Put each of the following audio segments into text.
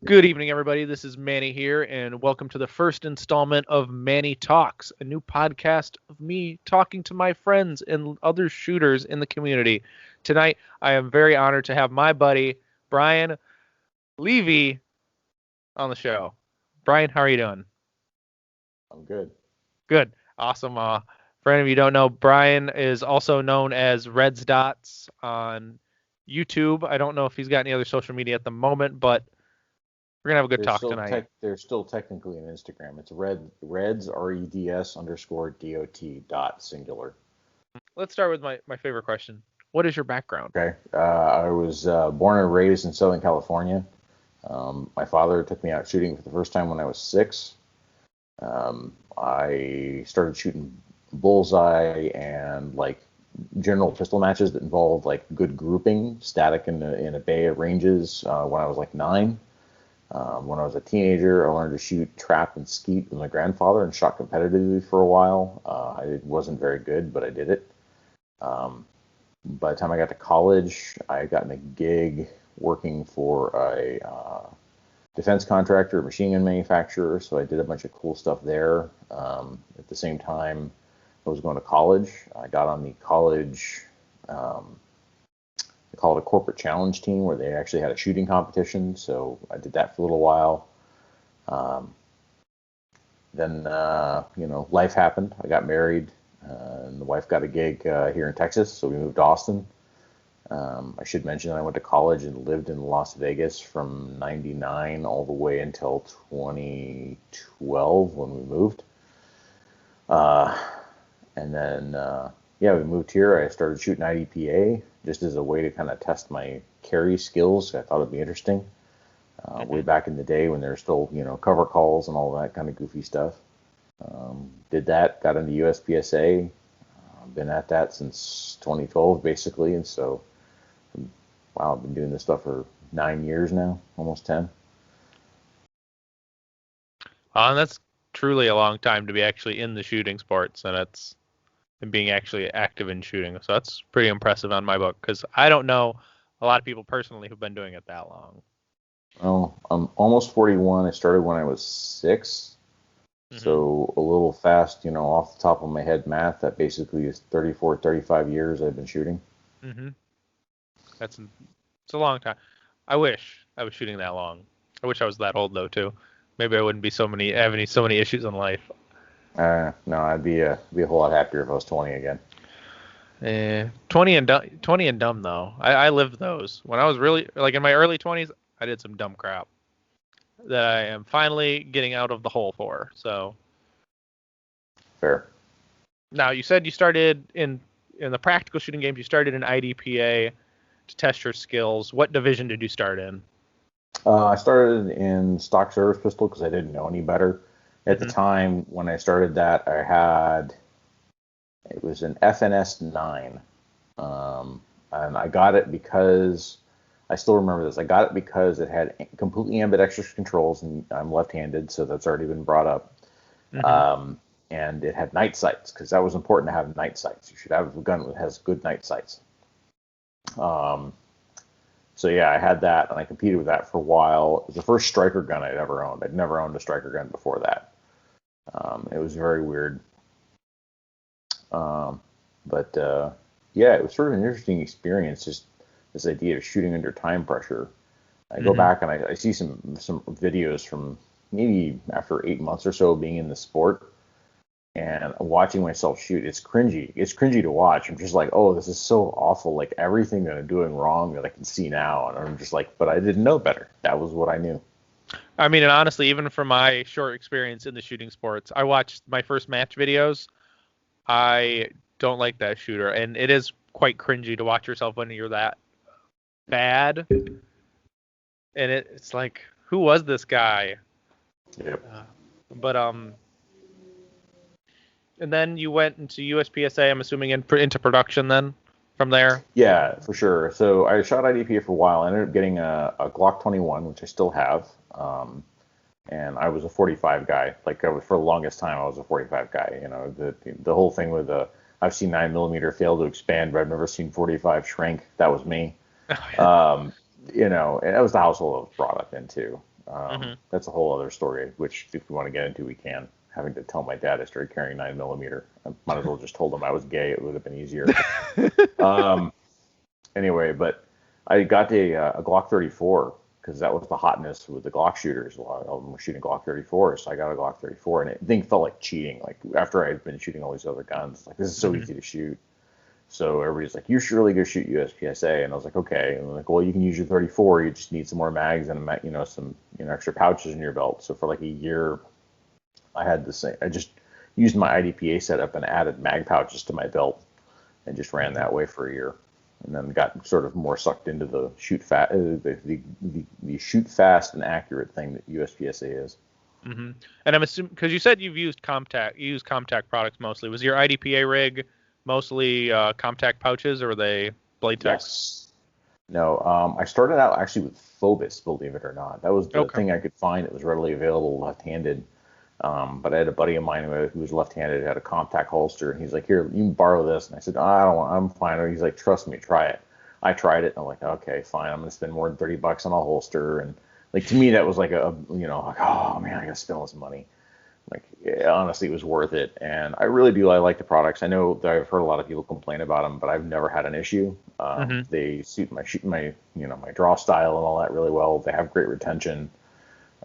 Good evening, everybody. This is Manny here, and welcome to the first installment of Manny Talks, a new podcast of me talking to my friends and other shooters in the community. Tonight, I am very honored to have my buddy, Brian Levy, on the show. Brian, how are you doing? I'm good. Good. Awesome. For any of you who don't know, Brian is also known as Reds Dots on YouTube. I don't know if he's got any other social media at the moment, but we're going to have a good talk tonight. There's still technically an Instagram. It's Reds Reds underscore dot singular. Let's start with my favorite question. What is your background? Okay. I was born and raised in Southern California. My father took me out shooting for the first time when I was 6. I started shooting bullseye and like general pistol matches that involved like good grouping, static in a bay of ranges when I was like 9. When I was a teenager, I learned to shoot trap and skeet with my grandfather and shot competitively for a while. I wasn't very good, but I did it. By the time I got to college, I got in a gig working for a defense contractor, a machine gun manufacturer, so I did a bunch of cool stuff there. At the same time, I was going to college. I got on the college, they call it a corporate challenge team, where they actually had a shooting competition, so I did that for a little while. Um, then, life happened. I got married, and the wife got a gig here in Texas, so we moved to Austin. I should mention that I went to college and lived in Las Vegas from 99 all the way until 2012 when we moved. Uh, and then, we moved here. I started shooting IDPA just as a way to kind of test my carry skills. I thought it'd be interesting. Way back in the day when there were still, cover calls and all that kind of goofy stuff. Did that, got into USPSA. Been at that since 2012, basically. And so, wow, I've been doing this stuff for 9 years now, almost 10. That's truly a long time to be actually in the shooting sports, and being actually active in shooting. So that's pretty impressive on my book, because I don't know a lot of people personally who've been doing it that long. Well, I'm almost 41. I started when I was 6. So a little fast, off the top of my head math, that basically is 34, 35 years I've been shooting. Mm-hmm. It's a long time. I wish I was shooting that long. I wish I was that old though too. Maybe I wouldn't be having so many issues in life. No, I'd be a whole lot happier if I was 20 again. 20 and dumb though. I lived those when I was really like in my early 20s. I did some dumb crap that I am finally getting out of the hole for. So Fair. now you said you started in the practical shooting games. You started in IDPA to test your skills. What division did you start in? I started in stock service pistol because I didn't know any better. At the time when I started that, it was an FNS 9. And I got it because, I still remember this, I got it because it had completely ambidextrous controls, and I'm left-handed, so that's already been brought up. And it had night sights, because that was important to have night sights. You should have a gun that has good night sights. So yeah, I had that, and I competed with that for a while. It was the first striker gun I'd ever owned. I'd never owned a striker gun before that. It was very weird. Yeah, it was sort of an interesting experience, just this idea of shooting under time pressure. I go back and I see some videos from maybe after 8 months or so being in the sport, and watching myself shoot. It's cringy. It's cringy to watch. I'm just like, oh, this is so awful. Like everything that I'm doing wrong that I can see now, and I'm just like, but I didn't know better. That was what I knew. I mean, and honestly, even from my short experience in the shooting sports, I watched my first match videos. I don't like that shooter, and it is quite cringy to watch yourself when you're that bad. And it's like, who was this guy? Yep. But and then you went into USPSA. I'm assuming into production then from there. Yeah, for sure. So I shot IDPA for a while. I ended up getting a Glock 21, which I still have. And I was a 45 guy. Like I was, for the longest time, I was a 45 guy. The whole thing with I've seen 9mm fail to expand, but I've never seen 45 shrink. That was me. And that was the household I was brought up into. That's a whole other story, which if we want to get into, we can. Having to tell my dad I started carrying 9mm. I might as well just told him I was gay. It would have been easier. Anyway, but I got a Glock 34 because that was the hotness with the Glock shooters. A lot of them were shooting Glock 34, so I got a Glock 34, and it thing felt like cheating. Like after I had been shooting all these other guns, like this is so easy to shoot. So everybody's like, "You're surely gonna shoot USPSA," and I was like, "Okay." And I'm like, "Well, you can use your 34. You just need some more mags and some extra pouches in your belt." So for like a year, I had the same. I just used my IDPA setup and added mag pouches to my belt, and just ran that way for a year, and then got sort of more sucked into the shoot fast, the shoot fast and accurate thing that USPSA is. And I'm assuming because you said you use Comtac products mostly. Was your IDPA rig mostly Comtac pouches, or were they Blade Tex? Yes. No, I started out actually with Phobos, believe it or not. That was the thing I could find that was readily available left-handed. But I had a buddy of mine who was left-handed, had a Comtac holster, and he's like, "Here, you can borrow this." And I said, "I don't want. I'm fine." He's like, "Trust me, try it." I tried it, and I'm like, "Okay, fine. I'm gonna spend more than $30 on a holster." And like to me, that was like like, oh man, I gotta spend all this money. Like, yeah, honestly, it was worth it, and I really do. I like the products. I know that I've heard a lot of people complain about them, but I've never had an issue. They suit my my draw style and all that really well. They have great retention.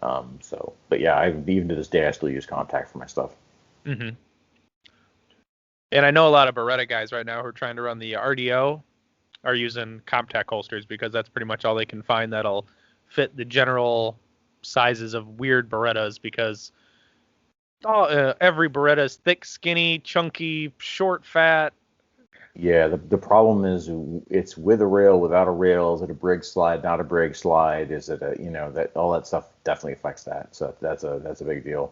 But yeah, even to this day, I still use Comtac for my stuff. And I know a lot of Beretta guys right now who are trying to run the RDO are using Comtac holsters because that's pretty much all they can find that'll fit the general sizes of weird Berettas because every Beretta is thick, skinny, chunky, short, fat. Yeah, the problem is it's with a rail, without a rail. Is it a brig slide, not a brig slide? Is it that all that stuff definitely affects that. So that's a big deal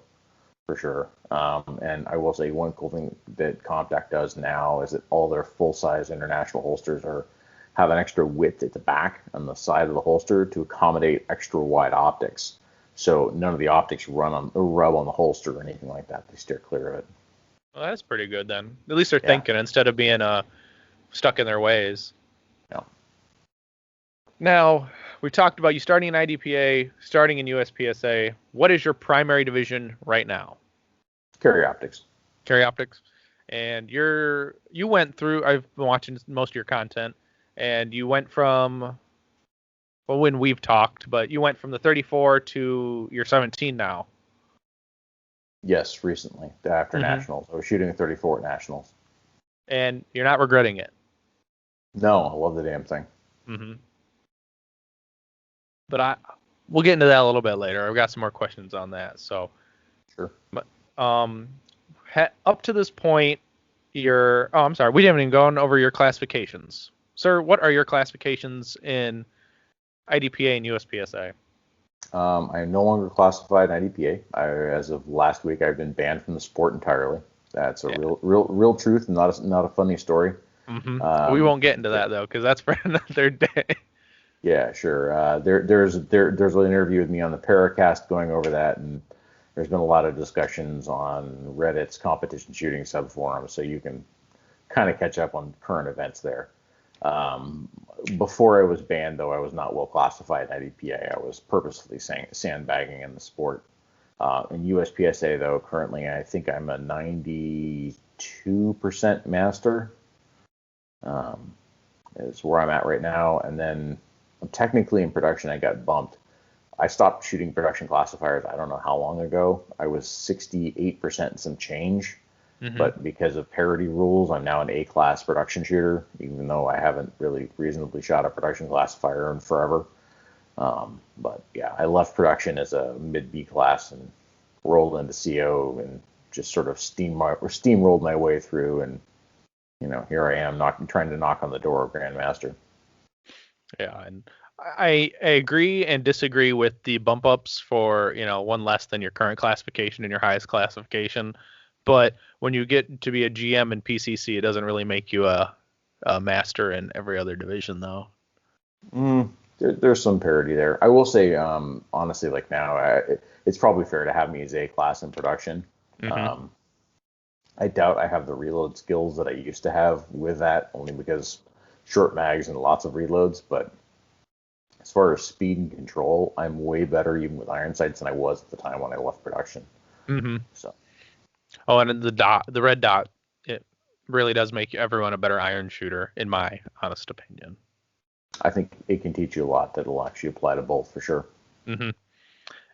for sure. And I will say one cool thing that Comtac does now is that all their full-size international holsters have an extra width at the back on the side of the holster to accommodate extra wide optics. So none of the optics rub on the holster or anything like that. They steer clear of it. Well, that's pretty good then. At least they're thinking instead of being stuck in their ways. Yeah. Now, we talked about you starting in IDPA, starting in USPSA. What is your primary division right now? Carry Optics. Carry Optics. And you went through, I've been watching most of your content, and you went from, well, when we've talked, but you went from the 34 to your 17 now. Yes, recently, after Nationals. I was shooting a 34 at Nationals. And you're not regretting it? No, I love the damn thing. But we'll get into that a little bit later. I've got some more questions on that. So, sure. But up to this point, I'm sorry, we haven't even gone over your classifications, sir. What are your classifications in IDPA and USPSA? I am no longer classified in IDPA. As of last week, I've been banned from the sport entirely. That's a real truth, and not a funny story. We won't get into that though, because that's for another day. Yeah, sure. There's an interview with me on the Paracast going over that, and there's been a lot of discussions on Reddit's competition shooting subforum, so you can kind of catch up on current events there. Before I was banned, though, I was not well classified in IDPA. I was purposefully sandbagging in the sport. In USPSA, though, currently I think I'm a 92% master. Is where I'm at right now. And then technically in production, I got bumped. I stopped shooting production classifiers I don't know how long ago. I was 68% and some change. But because of parity rules, I'm now an A-class production shooter, even though I haven't really reasonably shot a production classifier in forever. But yeah, I left production as a mid-B class and rolled into CO and just sort of steamrolled my way through. And, here I am trying to knock on the door of Grandmaster. Yeah, and I agree and disagree with the bump ups for, one less than your current classification and your highest classification. But when you get to be a GM in PCC, it doesn't really make you a master in every other division, though. There's some parity there. I will say, honestly, like now, it's probably fair to have me as A class in production. I doubt I have the reload skills that I used to have with that, only because short mags and lots of reloads. But as far as speed and control, I'm way better even with iron sights than I was at the time when I left production. Mm-hmm. So. Oh, and the red dot, it really does make everyone a better iron shooter, in my honest opinion. I think it can teach you a lot that'll actually apply to both for sure. Mm-hmm.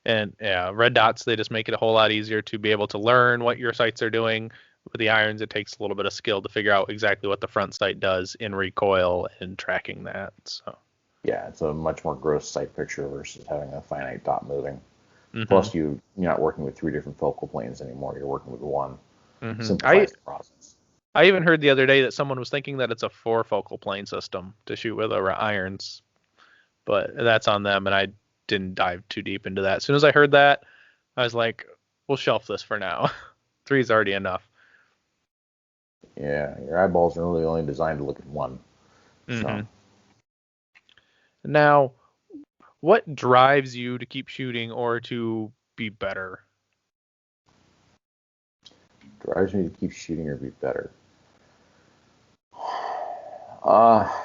And yeah, red dots, they just make it a whole lot easier to be able to learn what your sights are doing. With the irons, it takes a little bit of skill to figure out exactly what the front sight does in recoil and tracking that. So yeah, it's a much more gross sight picture versus having a finite dot moving. mm-hmm. Plus, you're not working with 3 different focal planes anymore. You're working with one. Mm-hmm. Simplifies the process. I even heard the other day that someone was thinking that it's a 4 focal plane system to shoot with irons, but that's on them, and I didn't dive too deep into that. As soon as I heard that, I was like, we'll shelf this for now. 3 is already enough. Yeah, your eyeballs are really only designed to look at one. Mm-hmm. So. Now, what drives you to keep shooting or to be better? Drives me to keep shooting or be better.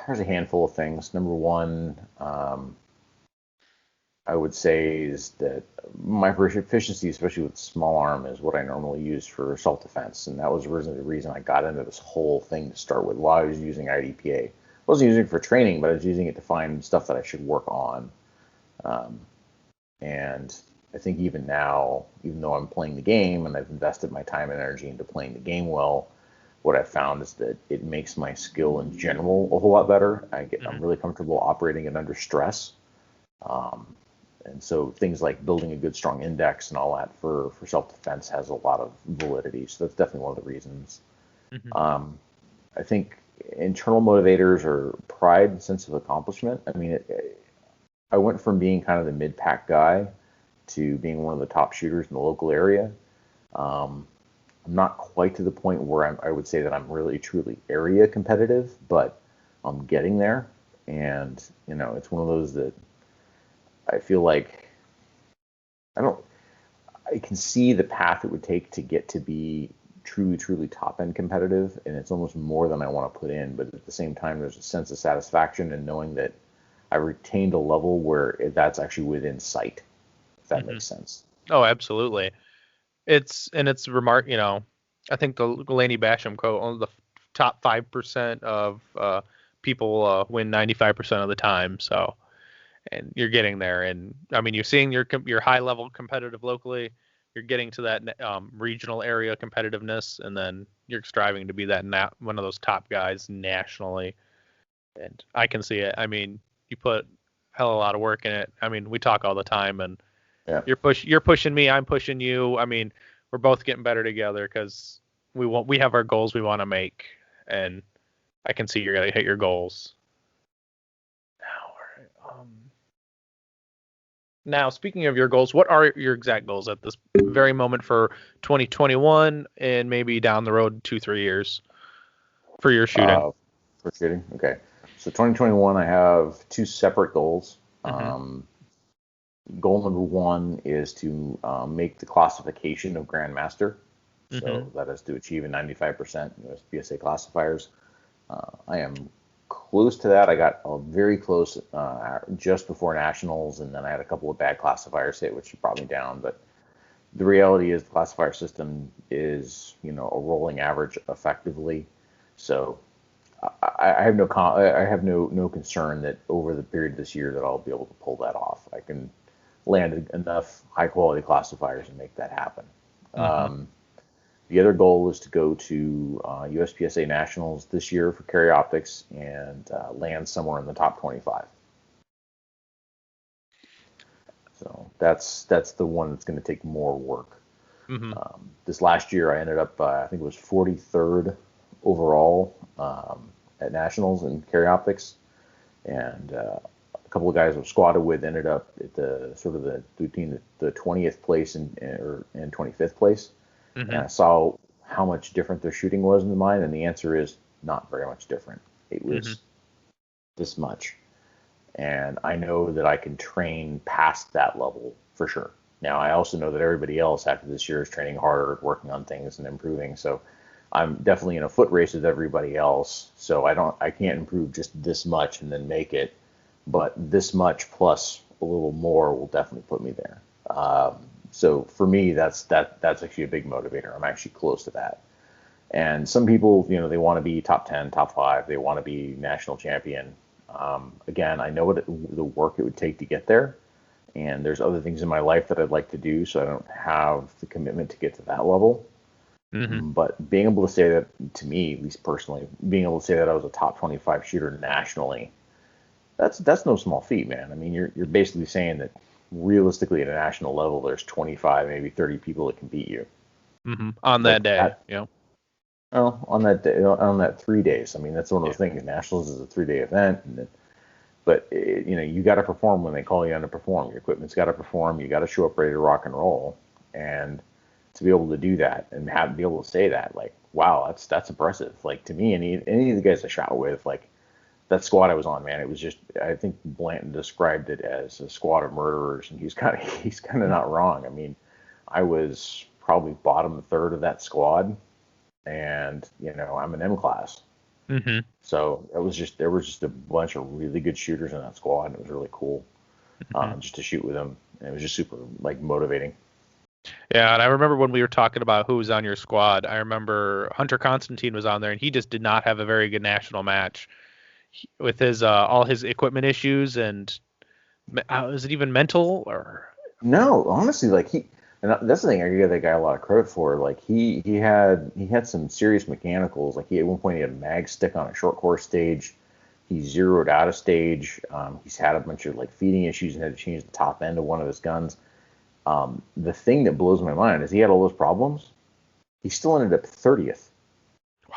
There's a handful of things. Number one, I would say is that my proficiency, especially with small arm, is what I normally use for self-defense, and that was originally the reason I got into this whole thing to start with. While I was using IDPA, I wasn't using it for training, but I was using it to find stuff that I should work on. And I think even now, even though I'm playing the game and I've invested my time and energy into playing the game well, what I've found is that it makes my skill in general a whole lot better. I'm really comfortable operating it under stress. And so things like building a good, strong index and all that for self-defense has a lot of validity. So that's definitely one of the reasons. Mm-hmm. I think internal motivators are pride and sense of accomplishment. I mean, I went from being kind of the mid-pack guy to being one of the top shooters in the local area. I'm not quite to the point where I would say that I'm really, truly area competitive, but I'm getting there. And, it's one of those that I feel like I can see the path it would take to get to be truly, truly top end competitive. And it's almost more than I want to put in. But at the same time, there's a sense of satisfaction in knowing that I retained a level where that's actually within sight, if that makes sense. Oh, absolutely. It's I think the Laney Basham quote, only the top 5% of people win 95% of the time. So, and you're getting there. And I mean, you're seeing your high level competitive locally, you're getting to that regional area competitiveness, and then you're striving to be that one of those top guys nationally. And I can see it. I mean, you put hell of a lot of work in it. I mean, we talk all the time, and you're pushing me, I'm pushing you. I mean, we're both getting better together because we have our goals we want to make, and I can see you're gonna hit your goals. Now, speaking of your goals, what are your exact goals at this very moment for 2021 and maybe down the road 2-3 years for your shooting? For shooting, okay. So 2021, I have 2 separate goals. Mm-hmm. Goal number 1 is to make the classification of Grandmaster. Mm-hmm. So that is to achieve a 95% USPSA classifiers. I am close to that. I got very close just before nationals, and then I had a couple of bad classifiers hit, which brought me down. But the reality is the classifier system is, a rolling average effectively. So I have no concern that over the period of this year that I'll be able to pull that off. I can land enough high quality classifiers and make that happen. Mm-hmm. The other goal is to go to USPSA Nationals this year for Carry Optics and land somewhere in the top 25. So that's the one that's going to take more work. Mm-hmm. This last year I ended up, I think it was 43rd overall at Nationals in Carry Optics, and a couple of guys I was squatted with ended up at between the 20th place and 25th place. Mm-hmm. And I saw how much different their shooting was than mine, and the answer is not very much different. It was this much. And I know that I can train past that level for sure. Now, I also know that everybody else after this year is training harder, working on things and improving. So I'm definitely in a foot race with everybody else. So I can't improve just this much and then make it. but this much plus a little more will definitely put me there. So for me, that's actually a big motivator. I'm actually close to that. And some people, they want to be top 10, top 5. They want to be national champion. Again, I know the work it would take to get there. And there's other things in my life that I'd like to do, so I don't have the commitment to get to that level. Mm-hmm. But being able to say that, to me, at least personally, being able to say that I was a top 25 shooter nationally, that's no small feat, man. I mean, you're basically saying that realistically at a national level, there's 25, maybe 30 people that can beat you. Mm-hmm. On that Like day, well, on that day, on that 3 days. I mean, that's one of those Yeah. things. Nationals is a 3-day event, but you got to perform when they call you on to perform. Your equipment's got to perform. You got to show up ready to rock and roll, and to be able to do that and be able to say that, like, wow, that's impressive. Like, to me, any of the guys I shot with, like, that squad I was on, man, it was just, I think Blanton described it as a squad of murderers, and he's kind of not wrong. I mean, I was probably bottom third of that squad, and I'm an M class. Mm-hmm. So there was just a bunch of really good shooters in that squad, and it was really cool Mm-hmm. just to shoot with them. And it was just super, like, motivating. Yeah, and I remember when we were talking about who was on your squad. I remember Hunter Constantine was on there, and he just did not have a very good national match with his all his equipment issues, and is it even mental or? No, honestly, like and that's the thing I give that guy a lot of credit for. Like he had some serious mechanicals. Like at one point he had a mag stick on a short course stage. He zeroed out a stage. He's had a bunch of like feeding issues and had to change the top end of one of his guns. The thing that blows my mind is he had all those problems. He still ended up 30th. Wow.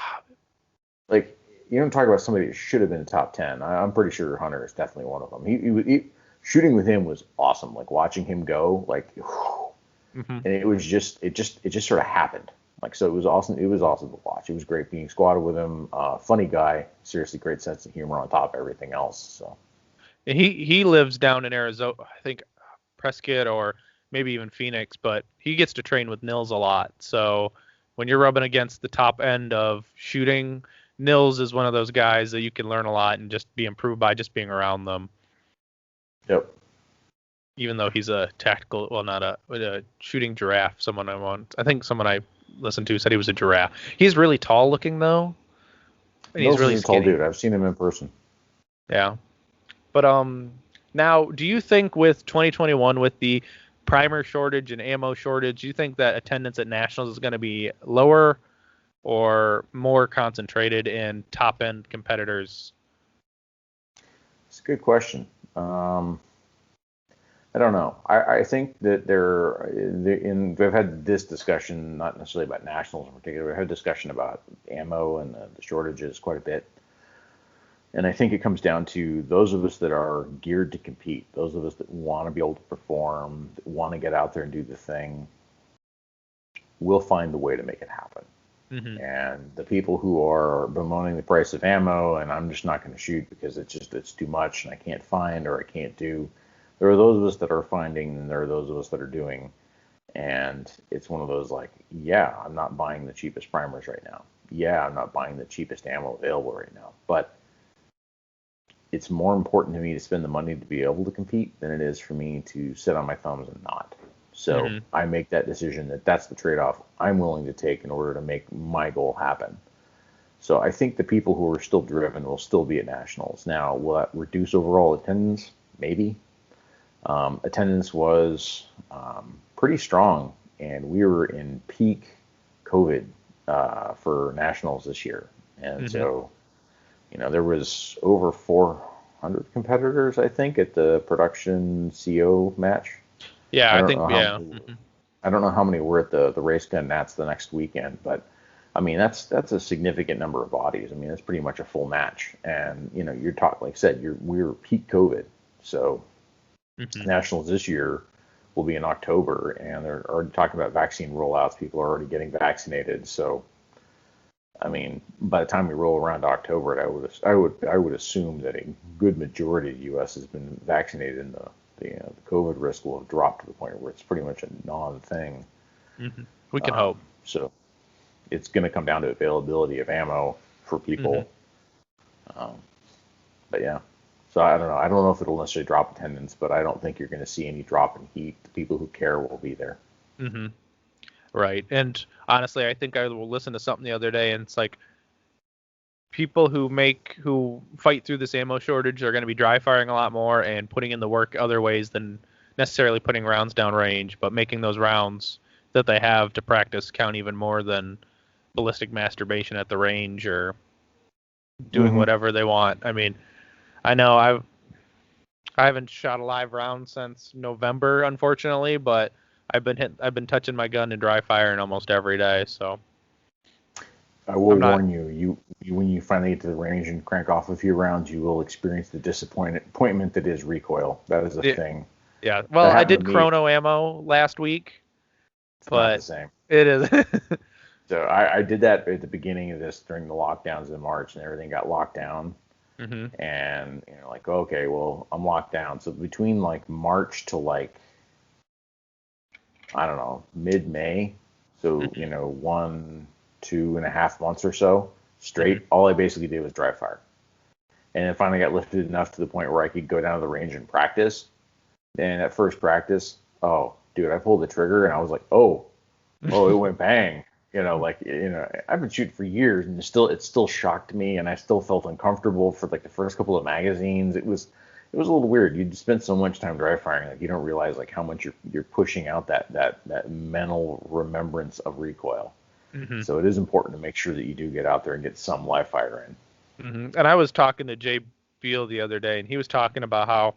Like, you don't talk about somebody that should have been top 10. I'm pretty sure Hunter is definitely one of them. He shooting with him was awesome. Like watching him go, like, Mm-hmm. and it just sort of happened. Like, so it was awesome. It was awesome to watch. It was great being squatted with him. Funny guy, seriously great sense of humor on top of everything else. So He lives down in Arizona, I think Prescott or maybe even Phoenix, but he gets to train with Nils a lot. So when you're rubbing against the top end of shooting, Nils is one of those guys that you can learn a lot and just be improved by just being around them. yep. Even though he's a tactical, well, not a shooting giraffe. I think someone I listened to said he was a giraffe. He's really tall looking though, and he's Nils really is a tall skinny. dude. I've seen him in person. Yeah. But now, do you think with 2021, with the primer shortage and ammo shortage, do you think that attendance at nationals is going to be lower or more concentrated in top end competitors? It's a good question. I don't know. I think that they've had this discussion, not necessarily about nationals in particular. We've had a discussion about ammo and the shortages quite a bit. And I think it comes down to those of us that are geared to compete, those of us that want to be able to perform, that want to get out there and do the thing, will find the way to make it happen. Mm-hmm. And the people who are bemoaning the price of ammo and I'm just not going to shoot because it's too much and I can't find or I can't do, there are those of us that are finding and there are those of us that are doing. And it's one of those like, yeah, I'm not buying the cheapest primers right now. Yeah, I'm not buying the cheapest ammo available right now. But it's more important to me to spend the money to be able to compete than it is for me to sit on my thumbs and not. So Mm-hmm. I make that decision that's the trade-off I'm willing to take in order to make my goal happen. So I think the people who are still driven will still be at nationals. Now, will that reduce overall attendance? Maybe. Attendance was pretty strong, and we were in peak COVID for nationals this year. And Mm-hmm. so, there was over 400 competitors, I think, at the production CO match. Yeah, I I don't think, know how yeah. many, Mm-hmm. I don't know how many were at the race gun Nats the next weekend, but I mean that's a significant number of bodies. I mean that's pretty much a full match, and you're talking, like I said, we were peak COVID, so Mm-hmm. nationals this year will be in October, and they're already talking about vaccine rollouts. People are already getting vaccinated, so I mean, by the time we roll around to October, I would assume that a good majority of the U.S. has been vaccinated, and the COVID risk will have dropped to the point where it's pretty much a non-thing. Mm-hmm. We can hope. So it's going to come down to availability of ammo for Mm-hmm. people. Um, but yeah. So I don't know. I don't know if it'll necessarily drop attendance, but I don't think you're going to see any drop in heat. The people who care will be there. Mm-hmm. Right. And honestly, I think I will listen to something the other day, and it's like people who fight through this ammo shortage are going to be dry firing a lot more and putting in the work other ways than necessarily putting rounds down range, but making those rounds that they have to practice count even more than ballistic masturbation at the range or doing whatever they want. I mean, I know I haven't shot a live round since November, unfortunately, but I've been touching my gun and dry firing almost every day, so I will I'm not. warn you, when you finally get to the range and crank off a few rounds, you will experience the disappointment that is recoil. That is a thing. Yeah. Well, That I happened did to me. chrono ammo last week, It's not the but same. it is. So I did that at the beginning of this during the lockdowns in March, and everything got locked down. hmm And like, okay, well, I'm locked down. So between like March to like, I don't know, mid-May, so 2.5 months or so hmm straight, all I basically did was dry fire. And it finally got lifted enough to the point where I could go down to the range and practice. And at first practice, oh, dude, I pulled the trigger and I was like, oh, it went bang. I've been shooting for years, and it still shocked me, and I still felt uncomfortable for like the first couple of magazines. It was a little weird. You spend so much time dry firing, like you don't realize like how much you're pushing out that mental remembrance of recoil. hmm So it is important to make sure that you do get out there and get some live fire in. And I was talking to Jay Beal the other day, and he was talking about how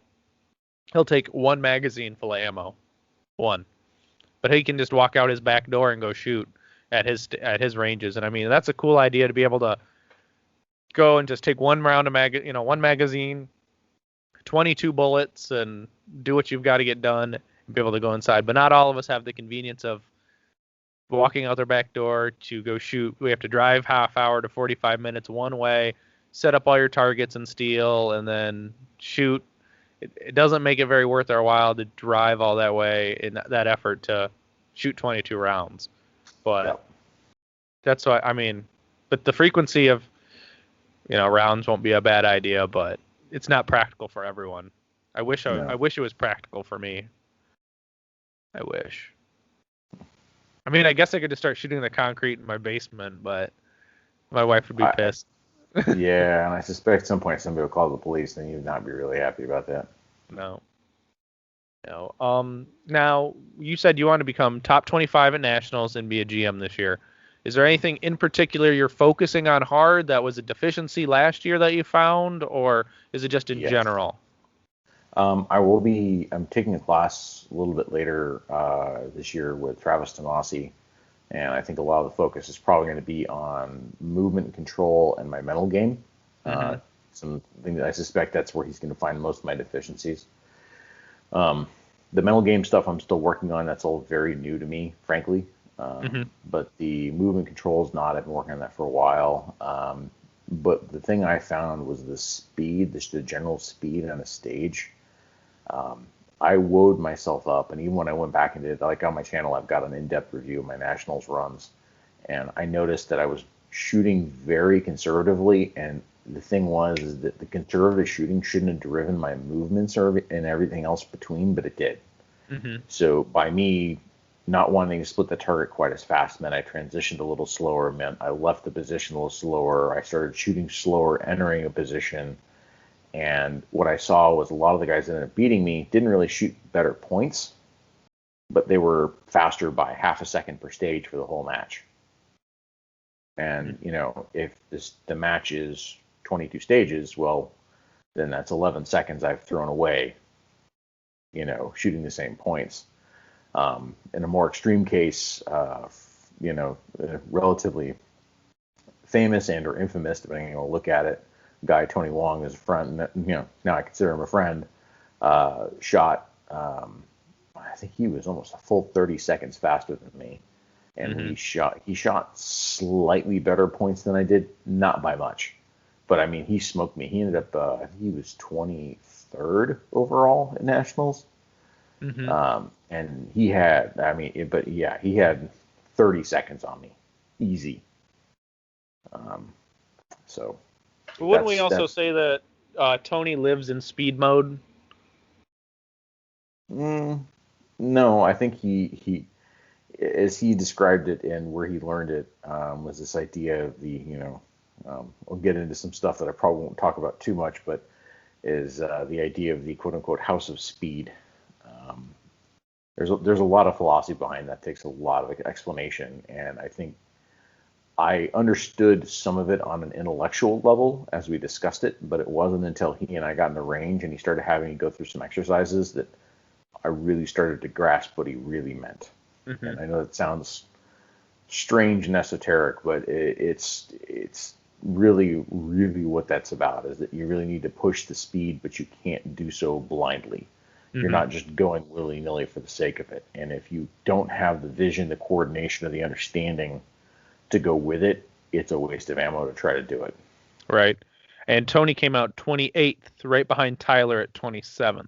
he'll take one magazine full of ammo, one, but he can just walk out his back door and go shoot at his ranges. And I mean, that's a cool idea to be able to go and just take one round of one magazine, 22 bullets, and do what you've got to get done and be able to go inside. But not all of us have the convenience of walking out their back door to go shoot. We have to drive half hour to 45 minutes one way, set up all your targets in steel, and then shoot. It doesn't make it very worth our while to drive all that way in that effort to shoot 22 rounds. But Yep. that's why, I mean, but the frequency of, rounds won't be a bad idea, but it's not practical for everyone. I wish No. it was practical for me. I wish. I mean, I guess I could just start shooting the concrete in my basement, but my wife would be I, pissed. yeah, and I suspect at some point somebody will call the police, and you'd not be really happy about that. No. No. Now you said you want to become top 25 at nationals and be a GM this year. Is there anything in particular you're focusing on hard that was a deficiency last year that you found, or is it just in Yes. general? I'm taking a class a little bit later this year with Travis Tomasi, and I think a lot of the focus is probably going to be on movement control and my mental game. hmm Something that I suspect that's where he's going to find most of my deficiencies. The mental game stuff I'm still working on. That's all very new to me, frankly. hmm But the movement control is not. I've been working on that for a while. But the thing I found was the speed, the general speed on a stage. I woed myself up, and even when I went back and did, like on my channel, I've got an in-depth review of my nationals runs, and I noticed that I was shooting very conservatively, and the thing was is that the conservative shooting shouldn't have driven my movements and everything else between, but it did. hmm So by me not wanting to split the target quite as fast meant I transitioned a little slower, meant I left the position a little slower, I started shooting slower, entering a position, and what I saw was a lot of the guys that ended up beating me didn't really shoot better points, but they were faster by half a second per stage for the whole match. And, if the match is 22 stages, well, then that's 11 seconds I've thrown away, shooting the same points. In a more extreme case, relatively famous and or infamous, depending on how you look at it, guy Tony Wong is a friend. Now I consider him a friend. Shot, I think he was almost a full 30 seconds faster than me, and hmm he shot slightly better points than I did, not by much, but I mean he smoked me. He ended up, I think he was 23rd overall at nationals. hmm And he had, but yeah, he had 30 seconds on me, easy. Um, so But wouldn't we that's also that's say that Tony lives in speed mode? No, I think he as he described it and where he learned it, was this idea of I'll get into some stuff that I probably won't talk about too much, but is the idea of the quote unquote house of speed. Um, there's a lot of philosophy behind that. Takes a lot of explanation, and I think I understood some of it on an intellectual level as we discussed it, but it wasn't until he and I got in the range and he started having me go through some exercises that I really started to grasp what he really meant. Mm-hmm. And I know it sounds strange and esoteric, but it's really what that's about. Is that you really need to push the speed, but you can't do so blindly. Mm-hmm. You're not just going willy-nilly for the sake of it. And if you don't have the vision, the coordination, or the understanding to go with it, it's a waste of ammo to try to do it. Right. And Tony came out 28th, right behind Tyler at 27th.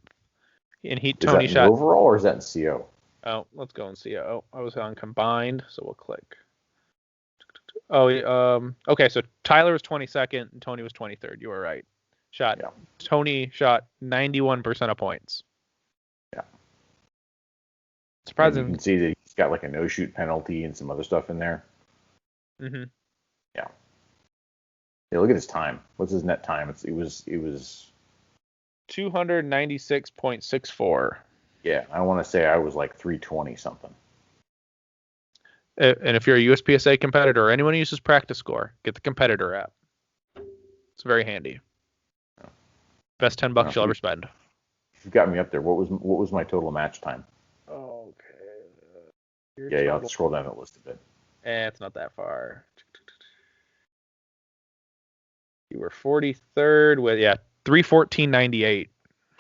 And Tony shot overall, or is that in CO? Oh, let's go and see. Oh, I was on combined, so we'll click. Oh, okay. So Tyler was 22nd and Tony was 23rd. You were right. Tony shot 91% of points. Yeah. Surprising. And you can see that he's got like a no shoot penalty and some other stuff in there. Mm-hmm. Yeah. Yeah. Look at his time. What's his net time? It was 296.64. Yeah, I want to say I was like 320 something. And if you're a USPSA competitor or anyone who uses Practice Score, get the competitor app. It's very handy. Yeah. Best $10 you'll ever spend. You've got me up there. What was my total match time? Okay. Yeah, you'll have to scroll down the list a bit. It's not that far. You were 43rd with 314.98.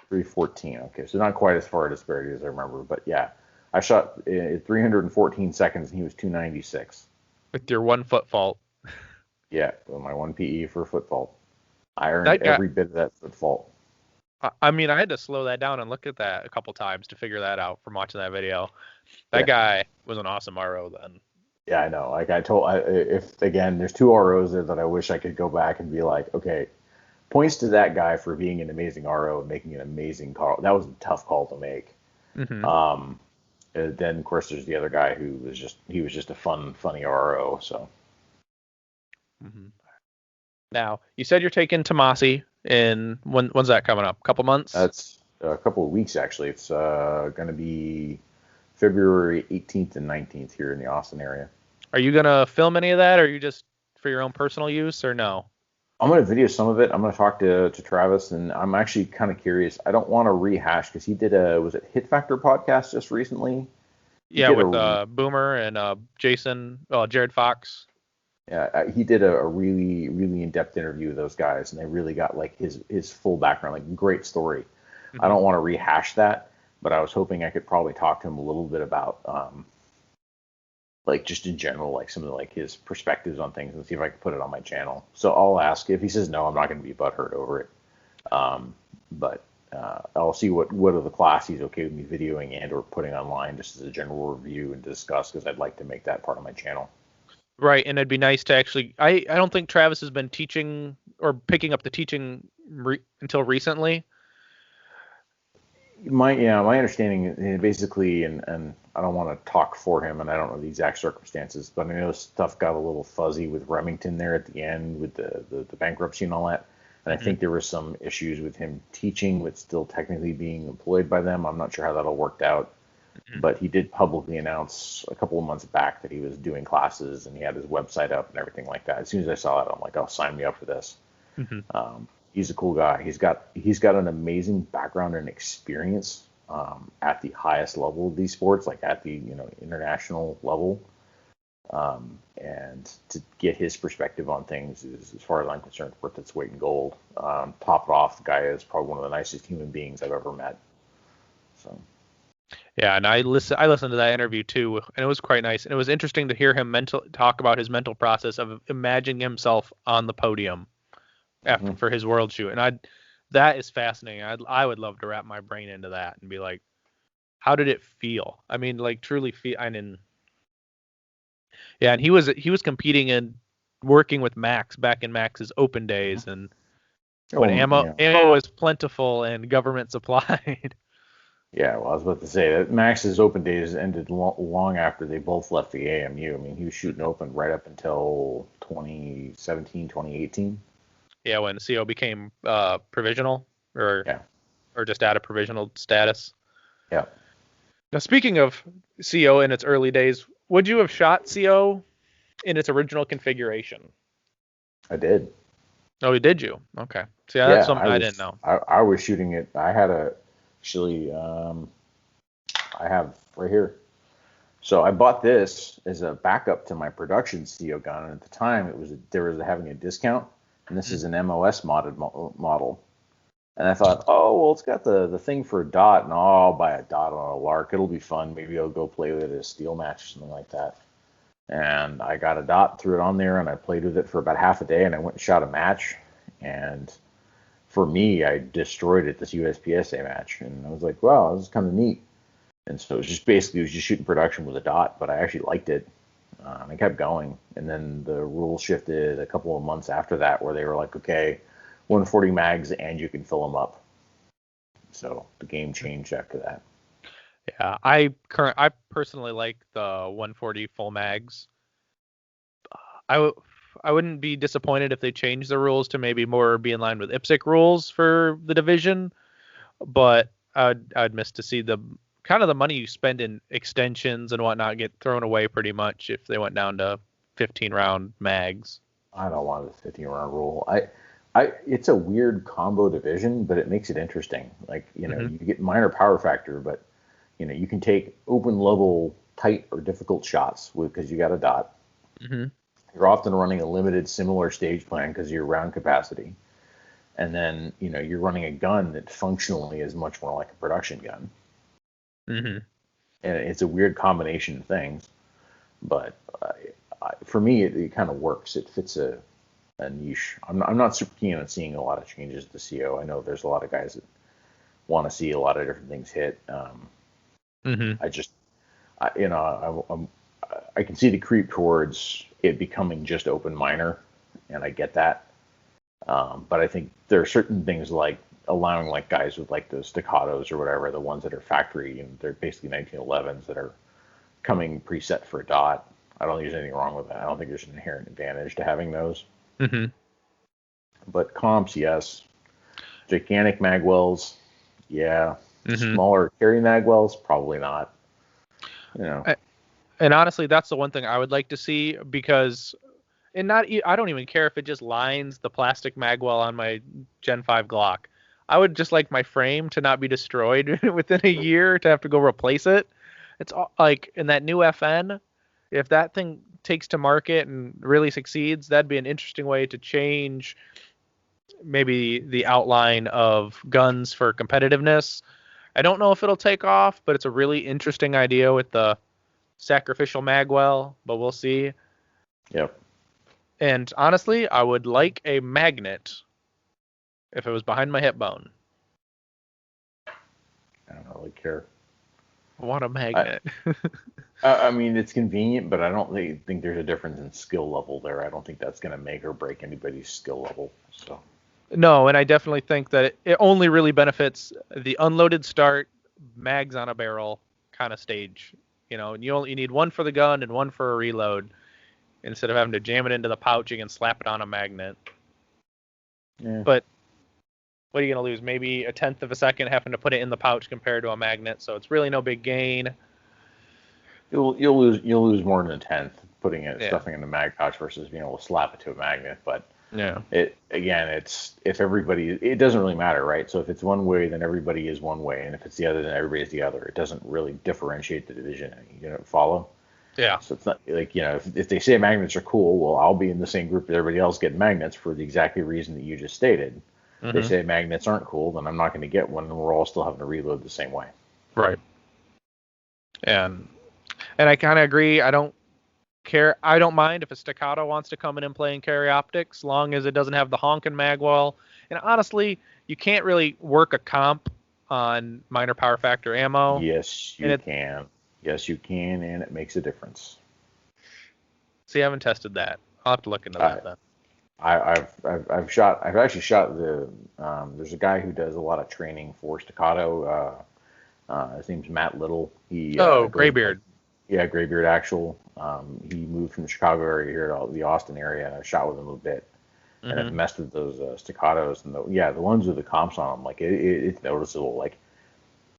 314. Okay, so not quite as far a disparity as I remember, but yeah, I shot at 314 seconds and he was 296. With your 1 foot fault. Yeah, with my 1 PE for foot fault. I earned every bit of that foot fault. I mean, I had to slow that down and look at that a couple times to figure that out from watching that video. That guy was an awesome RO then. Yeah, I know. Like if again, there's 2 ROs there that I wish I could go back and be like, okay, points to that guy for being an amazing RO and making an amazing call. That was a tough call to make. Mm-hmm. Then of course there's the other guy who was just a funny RO. So. Mm-hmm. Now you said you're taking Tomasi in when's that coming up? A couple months? That's a couple of weeks actually. It's going to be February 18th and 19th here in the Austin area. Are you gonna film any of that, or are you just for your own personal use, or no? I'm going to video some of it. I'm going to talk to Travis, and I'm actually kind of curious. I don't want to rehash because he did was it Hit Factor podcast just recently? With Boomer and Jason, Jared Fox. Yeah, he did a really in-depth interview with those guys, and they really got like his full background, like great story. Mm-hmm. I don't want to rehash that, but I was hoping I could probably talk to him a little bit about like just in general, like some of like his perspectives on things, and see if I can put it on my channel. So I'll ask. If he says no, I'm not going to be butthurt over it. But I'll see what of the class he's okay with me videoing and or putting online just as a general review and discuss, because I'd like to make that part of my channel. Right, and it'd be nice to actually. I don't think Travis has been teaching or picking up the teaching until recently. My understanding basically, and I don't want to talk for him, and I don't know the exact circumstances, but I know stuff got a little fuzzy with Remington there at the end with the bankruptcy and all that. And I think there were some issues with him teaching, but still technically being employed by them. I'm not sure how that all worked out. But he did publicly announce a couple of months back that he was doing classes and he had his website up and everything like that. As soon as I saw that, I'm like, oh, sign me up for this. Mm-hmm. He's a cool guy. He's got an amazing background and experience at the highest level of these sports, like at the international level. And to get his perspective on things is, as far as I'm concerned, worth its weight in gold. Top it off, the guy is probably one of the nicest human beings I've ever met. So. Yeah, and I listened to that interview too, and it was quite nice. And it was interesting to hear him talk about his mental process of imagining himself on the podium for his world shoot. And that is fascinating. I would love to wrap my brain into that and be like, how did it feel? I mean, like truly feel. And he was competing and working with Max back in Max's open days, and when Oh, ammo is plentiful and government supplied. yeah. Well, I was about to say that Max's open days ended long after they both left the AMU. I mean, he was shooting open right up until 2017, 2018. Yeah, when CO became provisional or Yeah. just out of provisional status. Yeah. Now, speaking of CO in its early days, would you have shot CO in its original configuration? I did. Oh, did you? Okay. See, that's Yeah, something I didn't know. I was shooting it. I had actually I have right here. So I bought this as a backup to my production CO gun, and at the time they were having a discount, and this is an MOS modded model. And I thought, oh well, it's got the thing for a dot, and I'll buy a dot on a lark. It'll be fun. Maybe I'll go play with it at a steel match or something like that. And I got a dot, threw it on there, and I played with it for about half a day, and I went and shot a match. And for me, I destroyed it this USPSA match, and I was like, wow, this is kind of neat. And so it was just shooting production with a dot, but I actually liked it. I kept going, and then the rules shifted a couple of months after that, where they were like, okay, 140 mags, and you can fill them up. So the game changed after that. Yeah, I personally like the 140 full mags. I wouldn't be disappointed if they changed the rules to maybe more be in line with IPSC rules for the division, but I'd miss to see the kind of the money you spend in extensions and whatnot get thrown away pretty much if they went down to 15 round mags. I don't want the 15 round rule. It's a weird combo division, but it makes it interesting. Like, you get minor power factor, but you can take open level, tight or difficult shots because you got a dot. Mm-hmm. You're often running a limited similar stage plan because of your round capacity. And then, you're running a gun that functionally is much more like a production gun. Mm-hmm. And it's a weird combination of things. But for me, it kind of works. It fits a niche. I'm not super keen on seeing a lot of changes to CO. I know there's a lot of guys that want to see a lot of different things hit. Mm-hmm. I can see the creep towards it becoming just open minor, and I get that. But I think there are certain things like allowing like guys with like the staccatos or whatever, the ones that are factory and they're basically 1911s that are coming preset for a dot. I don't think there's anything wrong with that. I don't think there's an inherent advantage to having those. Mm-hmm. But comps, yes. Gigantic magwells, yeah. Mm-hmm. Smaller carry magwells, probably not. And honestly, that's the one thing I would like to see because, I don't even care if it just lines the plastic magwell on my Gen 5 Glock. I would just like my frame to not be destroyed within a year to have to go replace it. It's like in that new FN, if that thing takes to market and really succeeds, that'd be an interesting way to change maybe the outline of guns for competitiveness. I don't know if it'll take off, but it's a really interesting idea with the sacrificial magwell, but we'll see. Yep. And honestly, I would like a magnet if it was behind my hip bone. I don't really care. I want a magnet. I mean, it's convenient, but I don't think there's a difference in skill level there. I don't think that's going to make or break anybody's skill level. So. No, and I definitely think that it only really benefits the unloaded start, mags on a barrel kind of stage. And you need one for the gun and one for a reload. Instead of having to jam it into the pouch, you can slap it on a magnet. Yeah. But what are you going to lose? Maybe a tenth of a second having to put it in the pouch compared to a magnet. So it's really no big gain. You'll lose more than a tenth stuffing in the mag pouch versus being able to slap it to a magnet. But yeah, it doesn't really matter, right? So if it's one way, then everybody is one way, and if it's the other, then everybody is the other. It doesn't really differentiate the division. Follow? Yeah. So it's not like if they say magnets are cool, well, I'll be in the same group as everybody else getting magnets for the exactly reason that you just stated. If they say magnets aren't cool, then I'm not going to get one, and we're all still having to reload the same way. Right. And I kind of agree. I don't care. I don't mind if a staccato wants to come in and play in carry optics, long as it doesn't have the honking magwell. And honestly, you can't really work a comp on minor power factor ammo. Yes, you can. Yes, you can, and it makes a difference. See, I haven't tested that. I'll have to look into that then. I've actually shot there's a guy who does a lot of training for staccato. His name's Matt Little. He Oh, goes by, Graybeard. yeah, Graybeard Actual. He moved from the Chicago area here to the Austin area, and I shot with him a little bit, and I've Mm-hmm. messed with those staccatos, and the ones with the comps on them, like it's noticeable. Like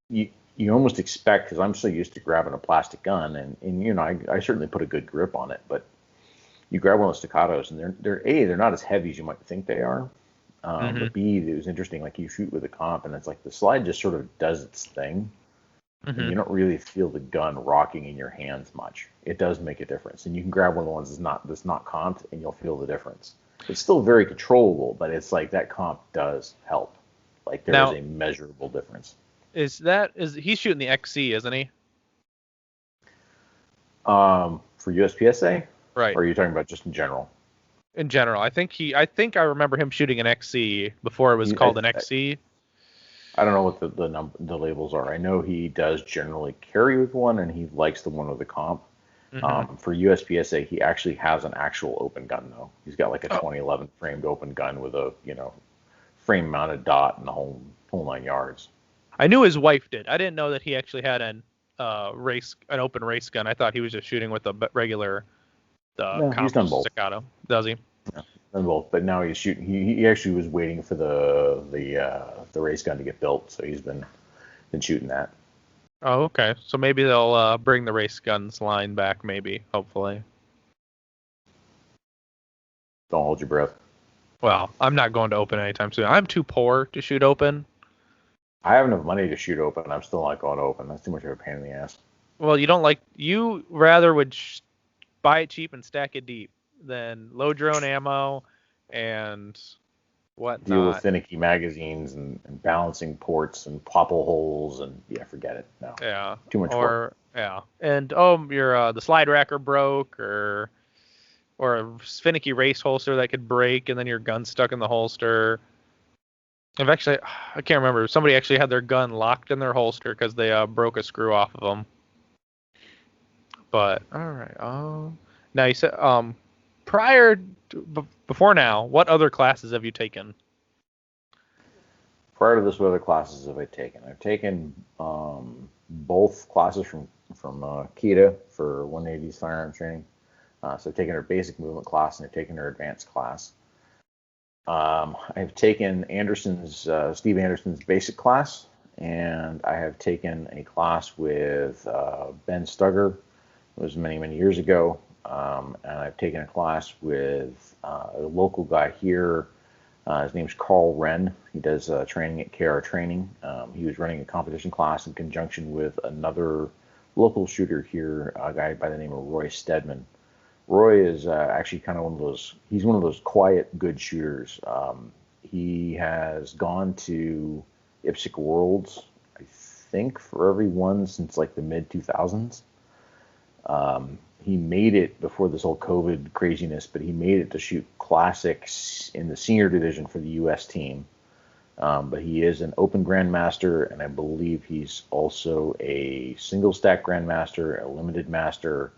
you you almost expect, because I'm so used to grabbing a plastic gun, and I certainly put a good grip on it, but you grab one of those staccatos, and they're not as heavy as you might think they are. Mm-hmm. But B, it was interesting. Like you shoot with a comp, and it's like the slide just sort of does its thing, and Mm-hmm. you don't really feel the gun rocking in your hands much. It does make a difference, and you can grab one of the ones that's not comped, and you'll feel the difference. It's still very controllable, but it's like that comp does help. Like there is Now, a measurable difference. is he's shooting the XC, isn't he? For USPSA, Right. or are you talking about just in general? In general, I think I remember him shooting an XC before it was He, I, called an I XC. I don't know what the labels are. I know he does generally carry with one, and he likes the one with the comp. Mm-hmm. For USPSA, he actually has an actual open gun though. He's got like a Oh, 2011 framed open gun with a frame mounted dot and the whole 9 yards. I knew his wife did. I didn't know that he actually had an open race gun. I thought he was just shooting with a regular No, he's comp done both. staccato. Does he? Yeah, done both. But now he's shooting. He actually was waiting for the race gun to get built, so he's been shooting that. Oh, okay. So maybe they'll bring the race guns line back. Maybe, hopefully. Don't hold your breath. Well, I'm not going to open anytime soon. I'm too poor to shoot open. I have enough money to shoot open. I'm still not going to open. That's too much of a pain in the ass. Well, you rather would buy it cheap and stack it deep than load your own ammo and Deal with whatnot. finicky magazines and balancing ports and popple holes, and yeah, forget it. No, Yeah. too much work. Or yeah. And your the slide racker broke or a finicky race holster that could break and then your gun's stuck in the holster. I can't remember. Somebody actually had their gun locked in their holster because they broke a screw off of them. But all right. Now you said before now, what other classes have you taken? Prior to this, what other classes have I taken? I've taken both classes from Kita for 180's firearm training. So I've taken her basic movement class and I've taken her advanced class. I've taken Steve Anderson's basic class, and I have taken a class with Ben Stugger. It was many, many years ago. And I've taken a class with a local guy here. His name's Carl Wren. He does training at KR Training. He was running a competition class in conjunction with another local shooter here, a guy by the name of Roy Stedman. Roy is actually kind of he's one of those quiet, good shooters. He has gone to IPSC Worlds, I think, for every one since like the mid 2000s. He made it before this whole COVID craziness, but he made it to shoot classics in the senior division for the U.S. team. But he is an open grandmaster, and I believe he's also a single stack grandmaster, a limited master.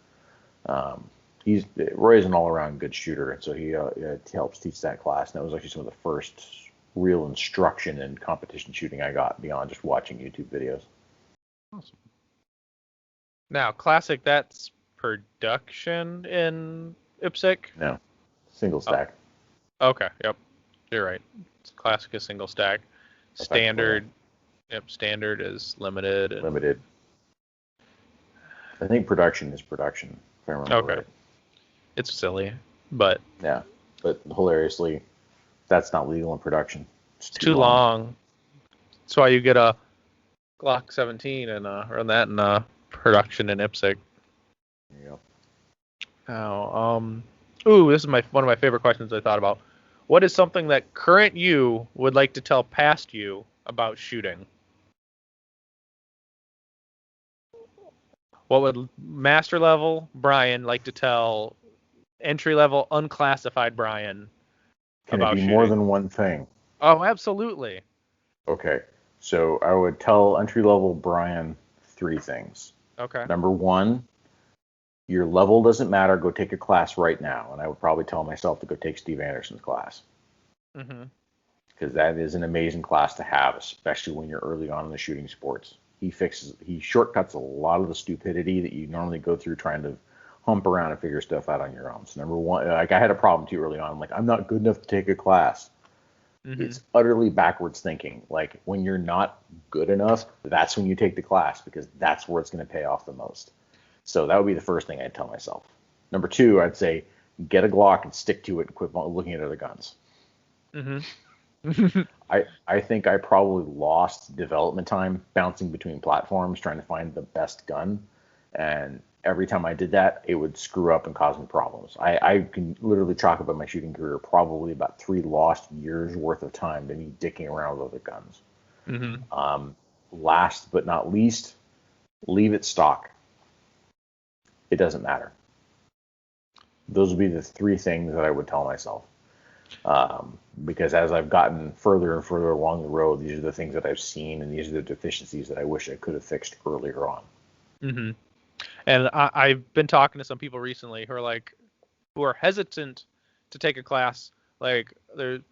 Roy is an all-around good shooter, and so he helps teach that class. And that was actually some of the first real instruction in competition shooting I got beyond just watching YouTube videos. Awesome. Now, classic, that's production in IPSC? No, single stack. Oh, okay, yep. You're right. Classic is single stack. Standard, yep, standard is limited. Limited. I think production is production, if I remember right. It's silly, but yeah. But hilariously, that's not legal in production. It's too long. That's why you get a Glock 17 and run that in production in IPSC. There you go. Now, this is one of my favorite questions I thought about. What is something that current you would like to tell past you about shooting? What would master level Brian like to tell entry level unclassified Brian about shooting? Can it be more than one thing? Oh, absolutely. Okay. So I would tell entry level Brian 3 things. Okay. Number 1, Your level doesn't matter. Go take a class right now. And I would probably tell myself to go take Steve Anderson's class. Mm-hmm. Because that is an amazing class to have, especially when you're early on in the shooting sports. He shortcuts a lot of the stupidity that you normally go through trying to hump around and figure stuff out on your own. So number one, like I had a problem too early on. I'm like, I'm not good enough to take a class. Mm-hmm. It's utterly backwards thinking. Like when you're not good enough, that's when you take the class because that's where it's going to pay off the most. So that would be the first thing I'd tell myself. Number two, I'd say get a Glock and stick to it and quit looking at other guns. Mm-hmm. I think I probably lost development time bouncing between platforms trying to find the best gun. And every time I did that, it would screw up and cause me problems. I can literally talk about my shooting career probably about 3 lost years worth of time to me dicking around with other guns. Mm-hmm. Last but not least, leave it stock. It doesn't matter. Those would be the 3 things that I would tell myself. Because as I've gotten further and further along the road, these are the things that I've seen, and these are the deficiencies that I wish I could have fixed earlier on. Mm-hmm. And I've been talking to some people recently who are hesitant to take a class. Like,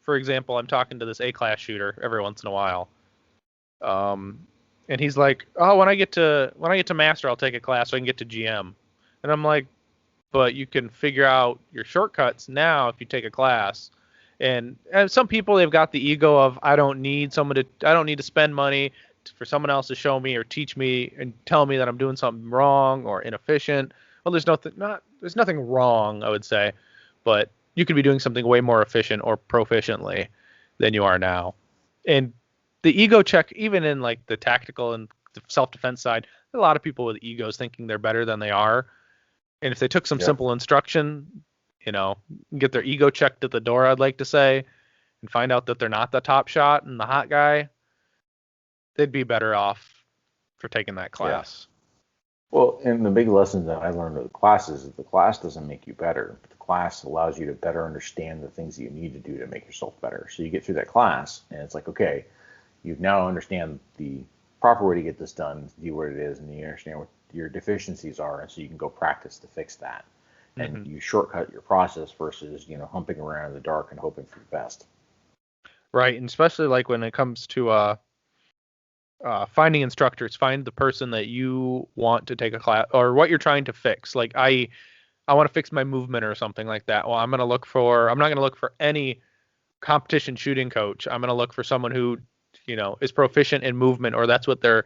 for example, I'm talking to this A-class shooter every once in a while. And he's like, "Oh, when I get to master, I'll take a class so I can get to GM." And I'm like, "But you can figure out your shortcuts now if you take a class." And some people, they've got the ego of I don't need to spend money for someone else to show me or teach me and tell me that I'm doing something wrong or inefficient. Well, there's nothing wrong, I would say, but you could be doing something way more efficient or proficiently than you are now. And the ego check, even in like the tactical and the self-defense side, a lot of people with egos thinking they're better than they are. And if they took some simple instruction, get their ego checked at the door, I'd like to say, and find out that they're not the top shot and the hot guy, they'd be better off for taking that class. Yeah. Well, and the big lesson that I learned with the classes is the class doesn't make you better, but the class allows you to better understand the things that you need to do to make yourself better. So you get through that class, and it's like, okay, you now understand the proper way to get this done, do what it is, and you understand what your deficiencies are, and so you can go practice to fix that. And you shortcut your process versus, humping around in the dark and hoping for the best. Right, and especially like when it comes to finding instructors, find the person that you want to take a class or what you're trying to fix. Like I want to fix my movement or something like that. Well, I'm not going to look for any competition shooting coach. I'm going to look for someone who, is proficient in movement, or that's what their